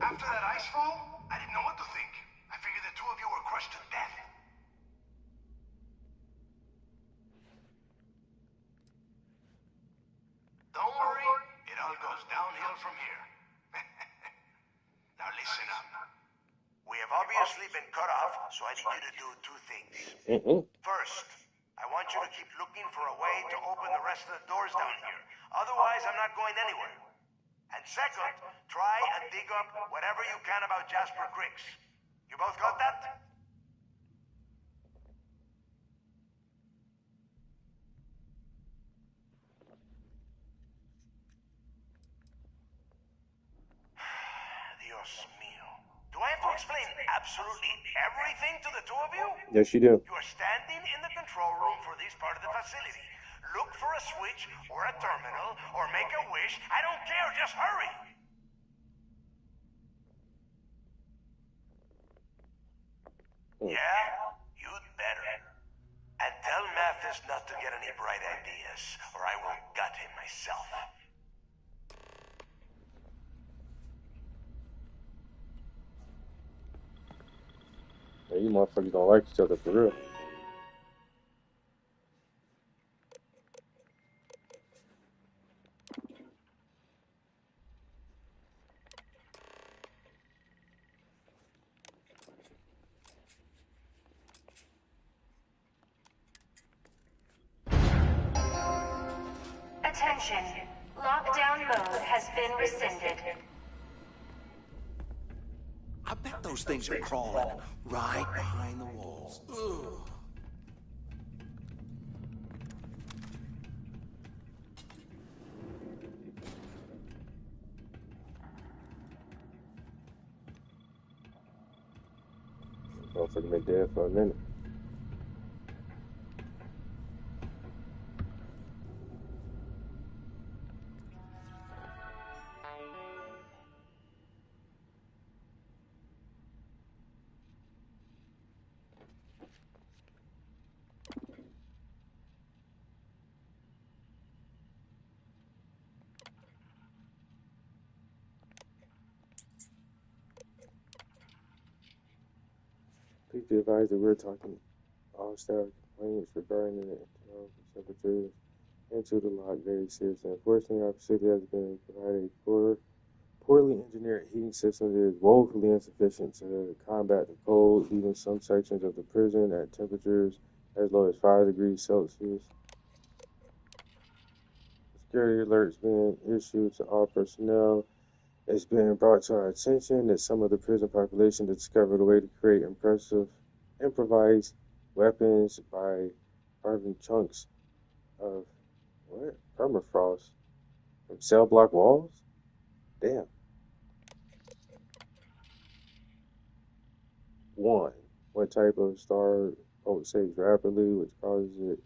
After that ice fall? I didn't know what to think. I figured the two of you were crushed to death. Don't worry, it all goes downhill from here. Now listen up. We have obviously been cut off, so I need you to do two things. First, I want you to keep looking for a way to open the rest of the doors down here. Otherwise, I'm not going anywhere. And second, try and dig up whatever you can about Jasper Cricks. You both got that? Dios mío. Do I have to explain absolutely everything to the two of you? Yes, you do. You are standing in the control room for this part of the facility. Look for a switch or a terminal or make a wish. I don't care, just hurry. Yeah? You'd better. And tell Mathis not to get any bright ideas, or I will gut him myself. Yeah, you motherfuckers don't like each other for real. Attention. Lockdown mode has been rescinded. I bet those things are crawling right behind the walls. Ugh. Motherfucker been dead for a minute. Please be advised that we're talking all staff complaints regarding the internal temperatures into the lock very seriously. Unfortunately, our facility has been provided a poorly engineered heating system that is woefully insufficient to combat the cold, leaving some sections of the prison at temperatures as low as 5 degrees Celsius. Security alerts being issued to all personnel. It's been brought to our attention that some of the prison population discovered a way to create improvised weapons by carving chunks of permafrost from cell block walls. Damn. 1. What type of star pulsates rapidly, which causes it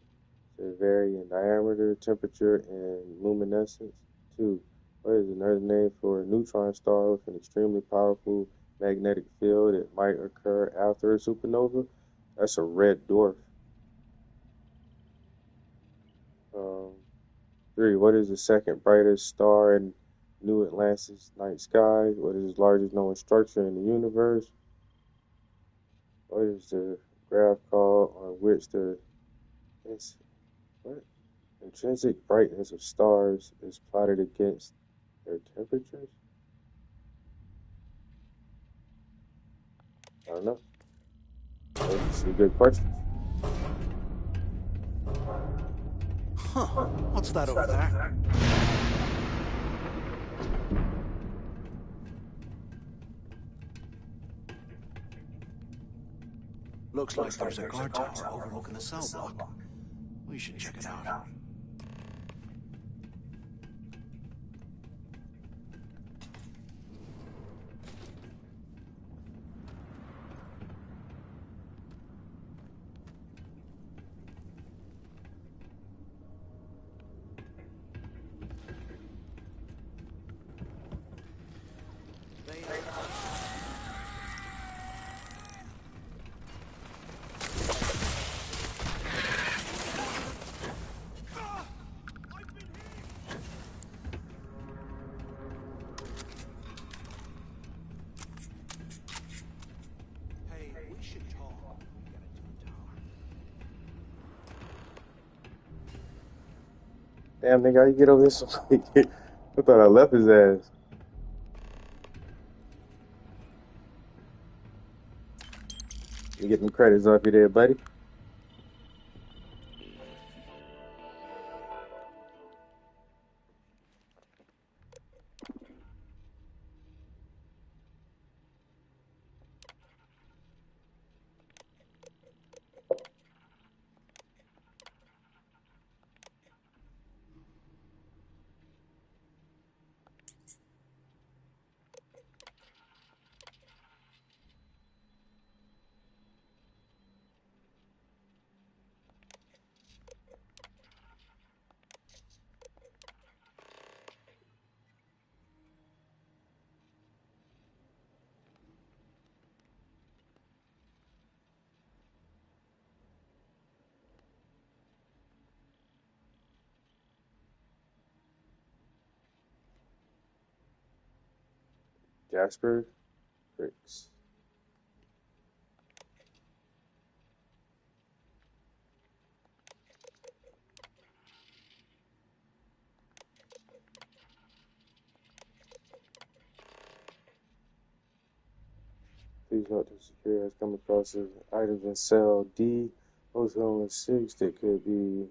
They vary in diameter, temperature, and luminescence. 2. What is another name for a neutron star with an extremely powerful magnetic field that might occur after a supernova? That's a red dwarf. 3. What is the second brightest star in New Atlantis night sky? What is the largest known structure in the universe? What is the graph called on which the intrinsic brightness of stars is plotted against their temperatures? I don't know. Those are some good questions. Huh. What's that over there? Looks like there's a guard tower overlooking the cell block. We should check it out. Damn, nigga, how you get over this? I thought I left his ass. You get them credits off you there, buddy. Jasper Bricks. Please note that security has come across items in cell D, Ozone 6 that could be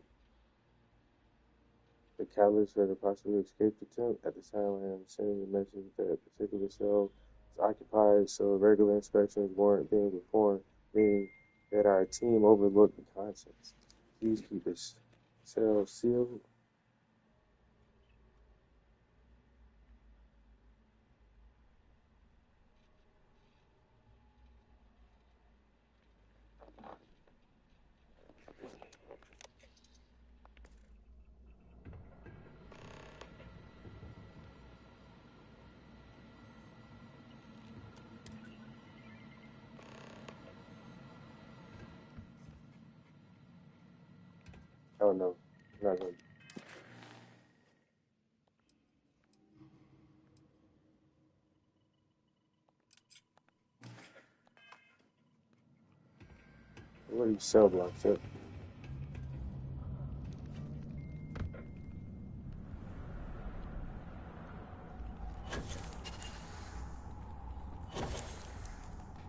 the catalyst for the possible escape attempt. At the time, I am sending the message that a particular cell is occupied, so regular inspections weren't being performed, meaning that our team overlooked the contents. Please keep this cell sealed. Oh no, not him. What are these cell blocks at?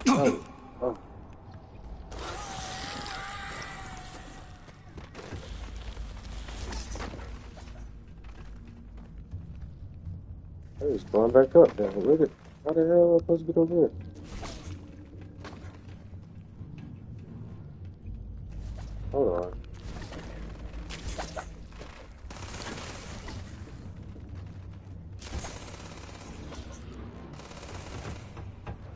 Oh, oh. It's going back up now. Look at how the hell am I supposed to get over here? Hold on.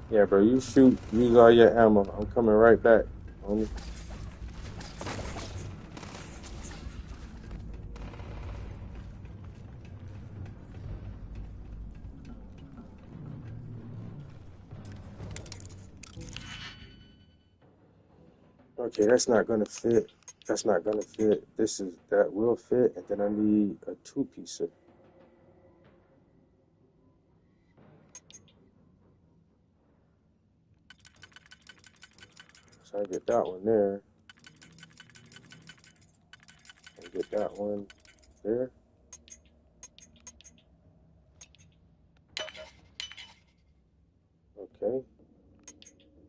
Yeah, bro, you shoot, use all your ammo. I'm coming right back, homie. Okay, that's not gonna fit. That's not gonna fit. That will fit, and then I need a two-piecer. So I get that one there. I get that one there. Okay,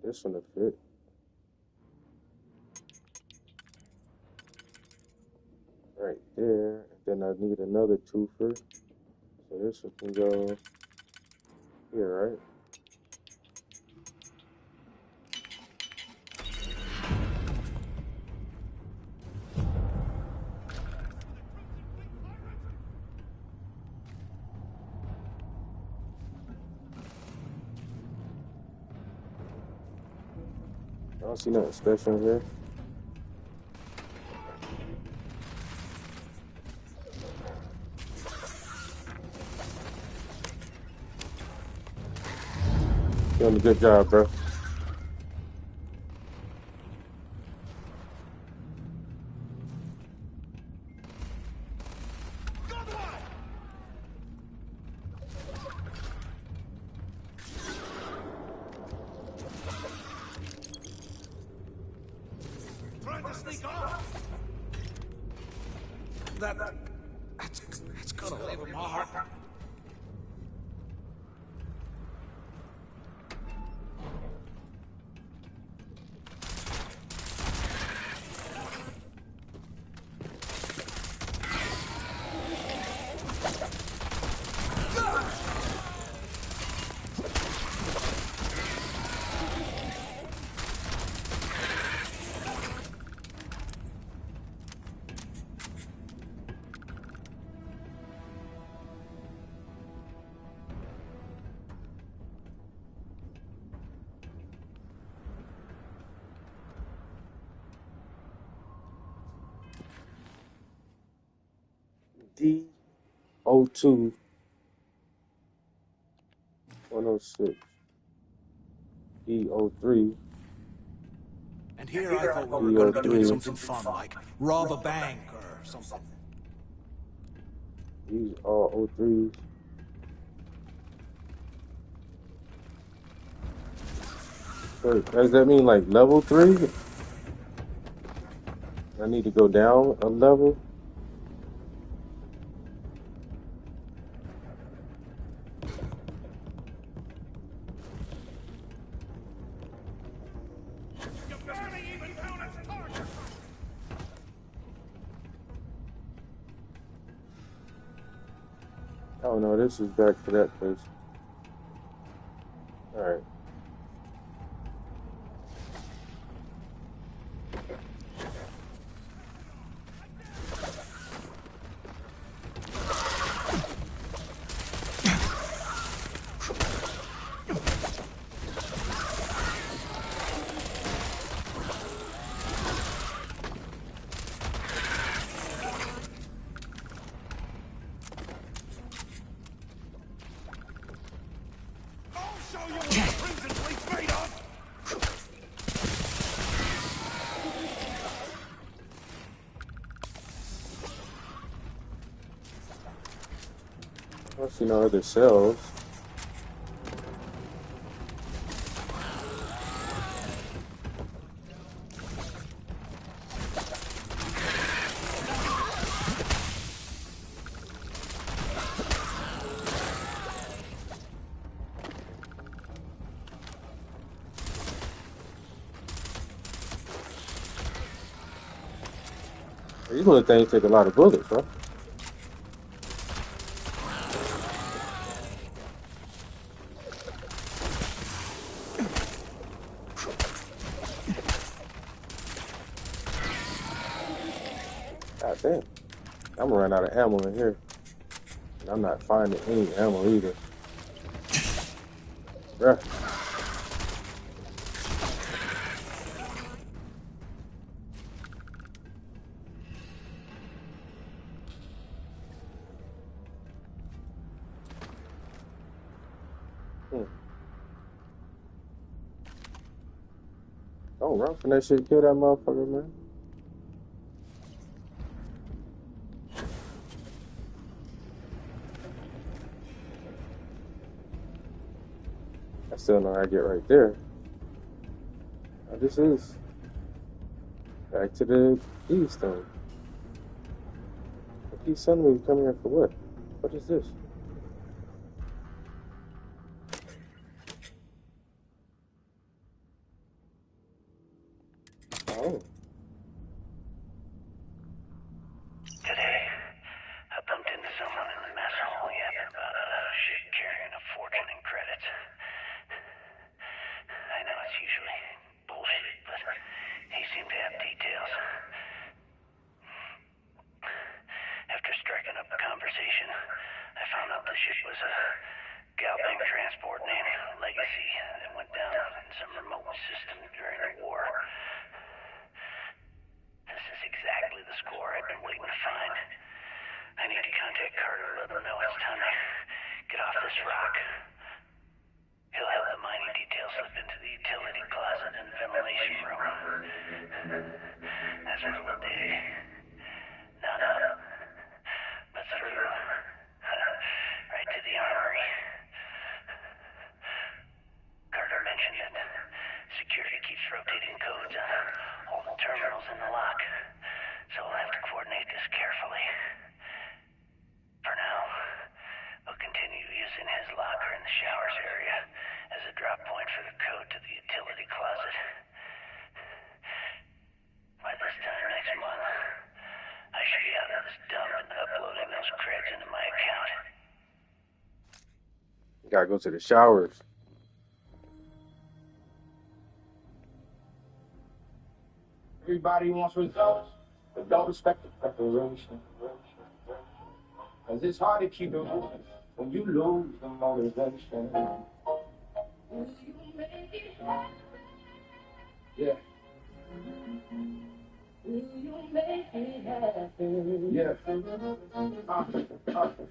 this one will fit. Right there. And then I need another twofer. So this one can go here, right? I don't see nothing special in here. Doing a good job, bro. Trying to sneak off. That's gonna leave a mark. D02 106 D03. And here I thought we were going to be doing something fun, like rob a bank or something. These are 03s. So does that mean like level 3? I need to go down a level? Oh no, this is back to that place. Alright. I don't see no other cells. These little things take a lot of bullets, huh? God damn. I'm gonna run out of ammo in here. And I'm not finding any ammo either. Bruh. Don't run from that shit. Kill that motherfucker, man. I still know how to get right there. Now, this is back to the east thing. I keep suddenly we coming here for what? What is this? Oh. Today, I bumped into someone in the mess hall yapping about shit carrying a fortune in credits. I know it's usually bullshit, but he seemed to have details. After striking up a conversation, I found out the ship was a Galbank transport named Legacy that went down in some remote system during the war. This is exactly the score I've been waiting to find. I need to contact Carter and let him know it's time to get off this rock. He'll have the mining details slip into the utility closet and ventilation room. That's for the day. Not up, but through. Right to the armory. Carter mentioned that security keeps rotating codes on all the terminals in the lock, so we'll have to coordinate this carefully. For now, we'll continue using his locker in the showers area as a drop point for the code to the utility closet. By this time next month, I should be out of this dump and uploading those creds into my account. You gotta go to the showers. Everybody wants results, but don't respect the preparation. Cause it's hard to keep it moving when you lose the motivation. Yeah. Yeah.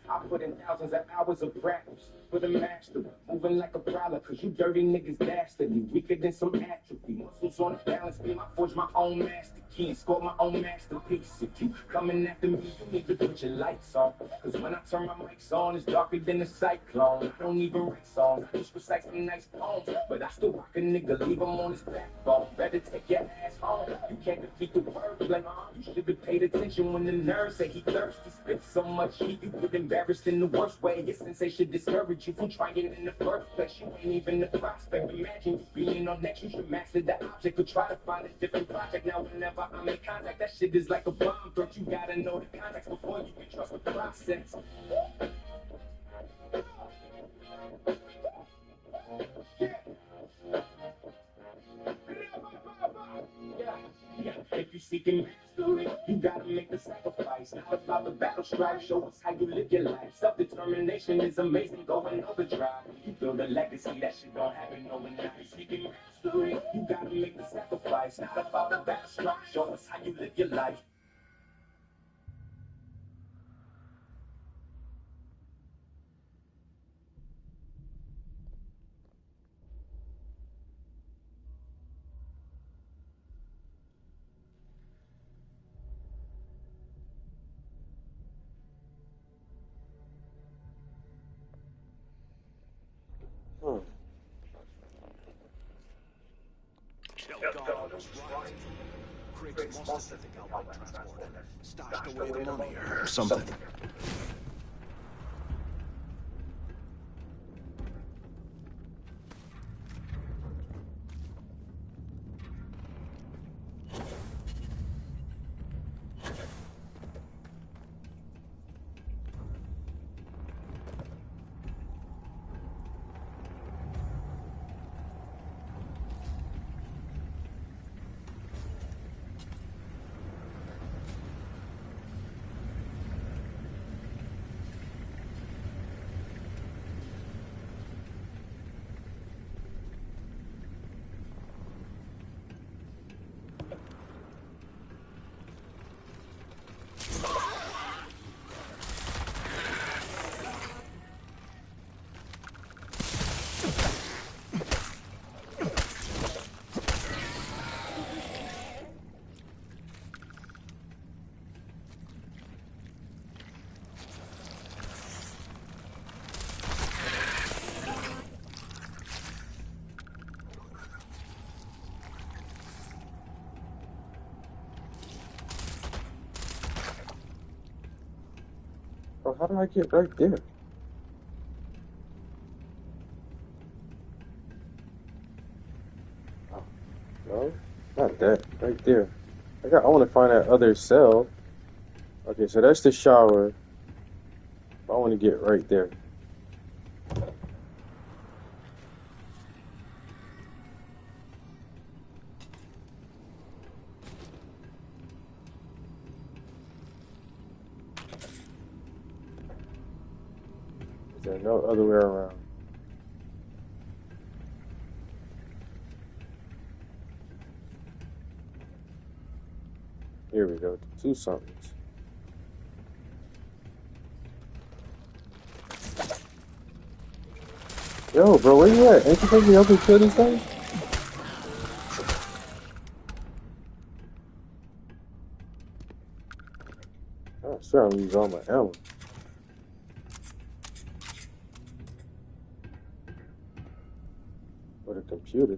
I put in thousands of hours of practice for the master. Moving like a prowler, cause you dirty niggas dastardly. Weaker than some atrophy. Muscles on the balance beam. I forge my own master key and score my own masterpiece. If you coming after me, you need to put your lights on. Cause when I turn my mics on, it's darker than a cyclone. I don't even write songs, I just recite some nice poems. But I still rock a nigga, leave him on his backbone. Better take your ass home. You can't defeat the wordplay. You should have paid attention when the nerves say he thirsty. Spit so much heat, you get embarrassed in the worst way. Your sensei should discourage you from trying in the first place. You ain't even the prospect. Imagine you being on that, you should master the object or try to find a different project. Now whenever I'm in contact, that shit is like a bomb threat. You gotta know the context before you can trust the process. If you seeking mastery, you gotta make the sacrifice. Not about the battle strife, show us how you live your life. Self-determination is amazing, going overdrive. You build a legacy, that shit don't happen overnight. Seeking mastery, you gotta make the sacrifice. Not about the battle strife, show us how you live your life. Criggs must have the Galbank transport and stashed away the money or something. How do I get right there? Oh, no, not that. Right there. I want to find that other cell. Okay, so that's the shower. I want to get right there. There's no other way around. Here we go. 2 somethings. Yo, bro, where you at? Ain't you supposed to help me kill these things? I swear I'm using all my ammo. Or the computer.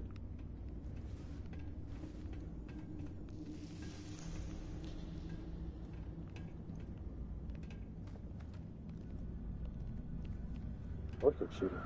What computer?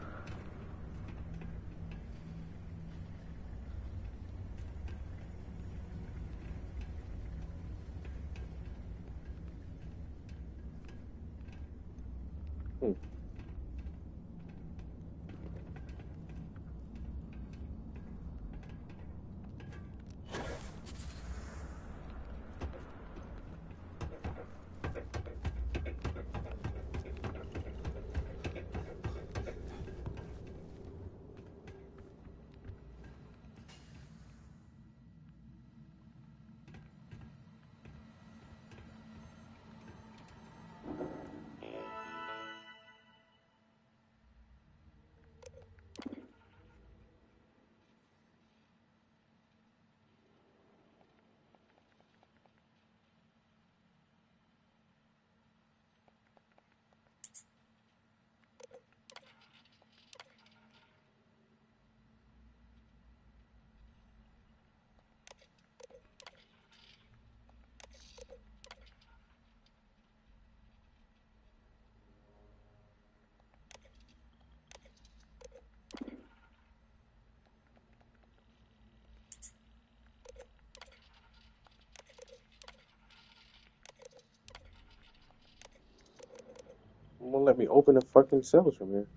Won't let me open the fucking cells from here.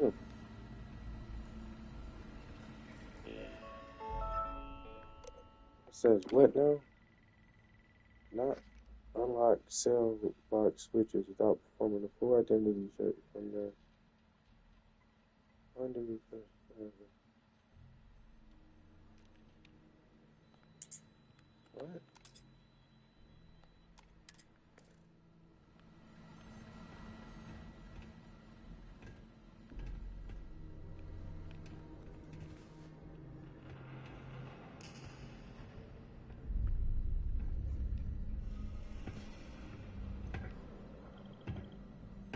It says what now? Not unlock cell box switches without performing a full identity check from the underneath. What?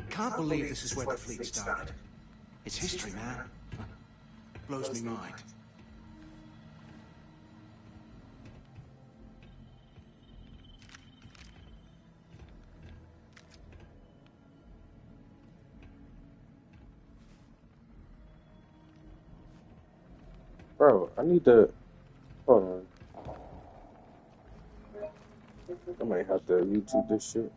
Can't believe this is where the fleet started. It's history, man. Blows me mind. Bro, I need to... Hold on. I might have to YouTube this shit.